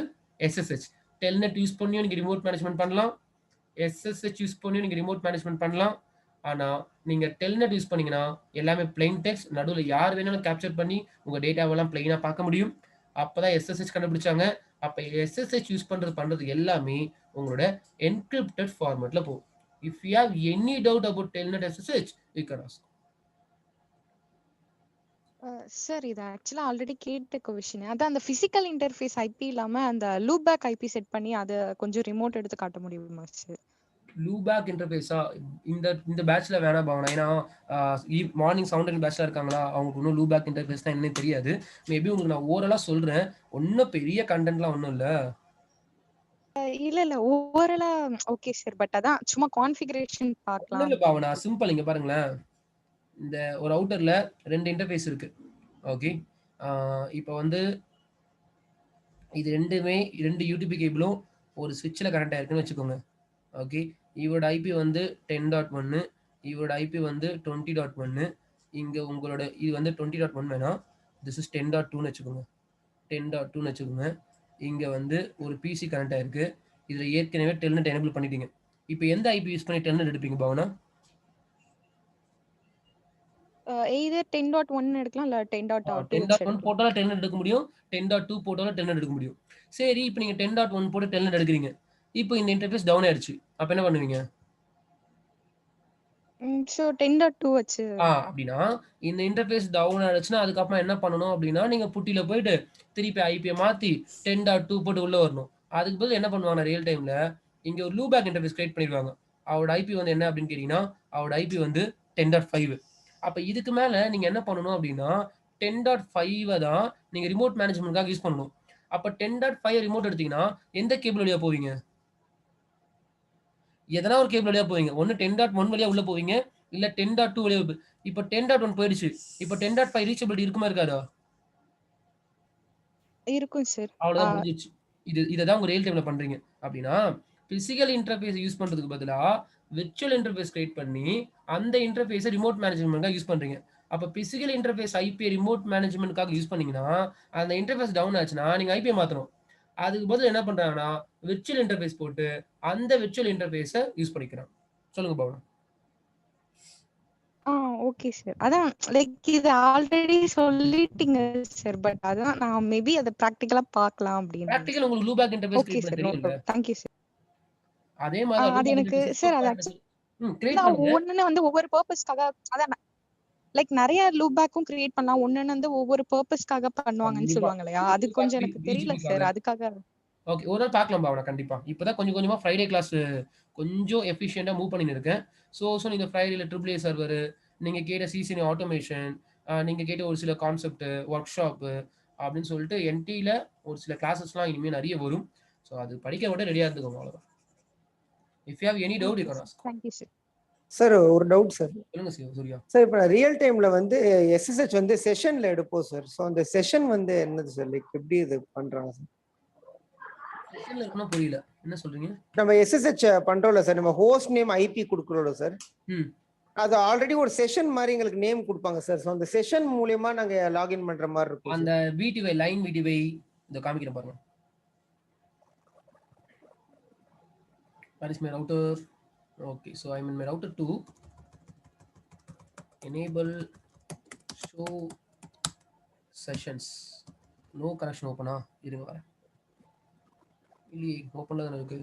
எஸ்எஸ்ஹெச். டெல்நெட் யூஸ் பண்ணியும் நீங்க ரிமோட் மேனேஜ்மெண்ட் பண்ணலாம், எஸ்எஸ்ஹெச் யூஸ் பண்ணியும் நீங்க ரிமோட் மேனேஜ்மெண்ட் பண்ணலாம். ஆனா நீங்க டெல்நெட் யூஸ் பண்ணீங்கன்னா எல்லாமே பிளைன் டெக்ஸ்ட், நடுவில் யார் வேணாலும் கேப்சர் பண்ணி உங்க டேட்டாவெல்லாம் பிளைனா பார்க்க முடியும். அப்பதான் எஸ்எஸ்ஹெச் கண்டுபிடிச்சாங்க. அப்ப எஸ்எஸ்ஹெச் யூஸ் பண்றது எல்லாமே உங்களோட என்கிரிப்டட் ஃபார்மேட்ல போகும். If you have any doubt about Telnet SSH, you can ask.
Sir இது ஆக்சுவலா ஆல்ரெடி கேட்ட கொஸ்டின். அதான் அந்த பிசிக்கல் இன்டர்ஃபேஸ் ஐபி இல்லாம அந்த லூப் பேக் ஐபி செட் பண்ணி அதை கொஞ்சம் ரிமோட் எடுத்து காட்ட முடியுமா சார்?
லூப் பேக் இன்டர்ஃபேஸா இந்த பேட்ச்ல வேணா பாவனா, ஏன்னா மார்னிங் சவுண்ட் அண்ட் பேட்ச்ல இருக்காங்களா, அவங்களுக்கு இன்னும் லூப் பேக் இன்டர்ஃபேஸ் தான் என்னன்னு தெரியாது. மேபி உங்களுக்கு நான் ஓரலா சொல்றேன், ஒன்னும் பெரிய கண்டென்ட்லாம் ஒன்றும் இல்லை.
இல்ல ஓவரலா ஓகே சார், பட் அதான் சும்மா கான்ஃபிகரேஷன் பார்க்கலாம்.
இல்ல பாவனா, சிம்பிள். இங்க பாருங்களேன், இந்த ஒரு அவுட்டர்ல 2 இன்டர்ஃபேஸ் இருக்கு. ஓகே, இப்போ வந்து இது ரெண்டுமே 2 யூடிபி கேபிளும் ஒரு ஸ்விட்சில் கனெக்ட் ஆயிருக்குன்னு வச்சுக்கோங்க. ஓகே, இவரோட ஐபி வந்து 10.1, இவரோட ஐபி வந்து 20.1. இங்கே உங்களோட இது வந்து 20.1 வேணாம், திஸ் இஸ் 10.2ன்னு வச்சுக்கோங்க. 10.2ன்னு வச்சுக்கோங்க. இங்கே வந்து ஒரு பிசி கனெக்ட் ஆயிருக்கு. இதில் ஏற்கனவே டெல்நெட் எனேபிள் பண்ணிட்டீங்க. இப்போ எந்த ஐபி யூஸ் பண்ணி டெல்நெட் எடுப்பீங்க பாவனா?
either 10.1 எடுக்கலாம் இல்ல 10.2
10.1 போட்டாலும் டெல்நெட் எடுக்க முடியும், 10.2 போட்டாலும் டெல்நெட் எடுக்க முடியும். சரி, இப்போ நீங்க 10.1 போட்டு டெல்நெட் எடுக்கிறீங்க, இப்போ இந்த இன்டர்ஃபேஸ் டவுன் ஆயிடுச்சு, அப்ப என்ன பண்ணுவீங்க?
சோ 10.2 வச்சு
அப்படின்னா இந்த இன்டர்ஃபேஸ் டவுன் ஆயிடுச்சுன்னா அதுக்கப்புறம் என்ன பண்ணணும் அப்படின்னா, நீங்க புட்டியில போயிட்டு திருப்பி ஐபியை மாத்தி 10.2 போட்டு உள்ள வரணும். அதுக்கு பதில் என்ன பண்ணுவாங்க, ரியல் டைம்ல இங்க ஒரு லூப் பேக் இன்டர்ஃபேஸ் கிரியேட் பண்ணிடுவாங்க. அவரோட ஐபி வந்து என்ன அப்படின்னு கேட்டீங்கன்னா, அவரோட ஐபி வந்து 10.5. அப்ப இதுக்கு மேல நீங்க என்ன பண்ணணும் அப்படின்னா 10.5 தான் நீங்க ரிமோட் மேனேஜ்மெண்ட்காக யூஸ் பண்ணணும். அப்ப 10.5 ரிமோட் எடுத்தீங்கன்னா எந்த கேபிள் வழியா போவீங்க? எதனா ஒரு கேபிள் வழியா போவீங்க. ஒன்னு 10.1 வழியா உள்ள போவீங்க, இல்ல 10.2 வழியா. இப்ப 10.1 போயிடுச்சு, இப்ப 10.5 ரீச்சபிலிட்டி இருக்குமா இருக்காதா?
இருக்கும் சார்.
அவ்வளவுதான் முடிஞ்சிச்சு. இததான் உங்க ரியல் டைம்ல பண்றீங்க. அப்படின்னா பிசிக்கல் இன்டர்ஃபேஸ் யூஸ் பண்றதுக்கு பதிலா விர்ச்சுவல் இன்டர்ஃபேஸ் கிரியேட் பண்ணி அந்த இன்டர்ஃபேஸை ரிமோட் மேனேஜ்மெண்ட்காக யூஸ் பண்றீங்க. அப்ப பிசிக்கல் இன்டர்ஃபேஸ் ஐபி ரிமோட் மேனேஜ்மெண்ட்காக யூஸ் பண்ணீங்கன்னா அந்த இன்டர்ஃபேஸ் டவுன் ஆச்சுன்னா நீங்க ஐபியை மாத்தணும். அதுக்கு பதில் என்ன பண்றாங்கன்னா விர்ச்சுவல் இன்டர்ஃபேஸ் போட்டு அந்த விர்ச்சுவல் இன்டர்ஃபேஸை யூஸ் பண்ணிக்கிறாங்க. சொல்லுங்க பாவனா.
Okay sir. அதான் லைக் இது ஆல்ரெடி சொல்லிட்டீங்க சார், பட் அதான் நான் மேபி அத பிராக்டிகலா பார்க்கலாம் அப்படின்னு.
பிராக்டிகல் உங்களுக்கு loop back interface
okay
create
sir,
பண்ண
நோ
தெரியல.
ப்ராப்ளம். Thank you sir.
அதே மாதிரி
அது எனக்கு சார் அது
கிரியேட் பண்ணுங்க.
ஒண்ணு வந்து ஒவ்வொரு பர்பஸ்க்காக, அதான் லைக் நிறைய லூப் பேக்கும் கிரியேட் பண்ணலாம். ஒண்ணு வந்து ஒவ்வொரு பர்பஸ்க்காக பண்ணுவாங்கன்னு சொல்லுவாங்க இல்லையா, அது கொஞ்சம் எனக்கு தெரியல சார், அதுக்காக.
ஓகே, ஒரு நாள் பார்க்கலாம் பாவனா, கண்டிப்பா. இப்பதான் கொஞ்சம் கொஞ்சமா ஃப்ரைடே கிளாஸ் கொஞ்சம் எஃபிஷியண்டா மூவ் பண்ணிட்டு இருக்கேன். ஸோ நீங்க ஃப்ரைடேல ட்ரிபிள் ஏ சர்வர், நீங்க கேட்ட சிசிஎன் ஆட்டோமேஷன், நீங்க கேட்ட ஒரு சில கான்செப்ட் ஒர்க் ஷாப் அப்படின்னு சொல்லிட்டு என்டில ஒரு சில கிளாஸஸ்லாம் இனிமேல் நிறைய வரும். ஸோ அது படிக்க விட ரெடியா இருந்துக்கோங்க, அவ்வளவுதான். If you have any doubt you can ask.
Thank you sir.
Sir ஒரு டவுட் சார்.
சொல்லுங்க சூர்யா.
சார் இப்போ ரியல் டைம்ல வந்து எஸ்எஸ்ஹெச் வந்து செஷன்ல எடுப்போம் சார். ஸோ அந்த செஷன் வந்து என்னது சார், லைக் எப்படி இது பண்றாங்க சார்?
செஷன்ல இருக்கணும், புரியல என்ன சொல்றீங்க?
நம்ம எஸ்எஸ்ஹெச் பண்றோம்ல சார், நம்ம ஹோஸ்ட் நேம் ஐபி கொடுக்குறோம்ல சார், அது ஆல்ரெடி ஒரு செஷன் மாதிரி எங்களுக்கு நேம் கொடுப்பாங்க சார். ஸோ அந்த செஷன் மூலமா நாங்க லாகின் பண்ற மாதிரி இருக்கும்.
அந்த விடிவை லைன் விடிவை இந்த காமிக்கிறேன் பாருங்க. Where is my router? Okay, so I'm in my router 2. Enable show sessions. No connection open. இருங்க வரேன். இல்லையே, ஓப்பன்ல தானே இருக்கு.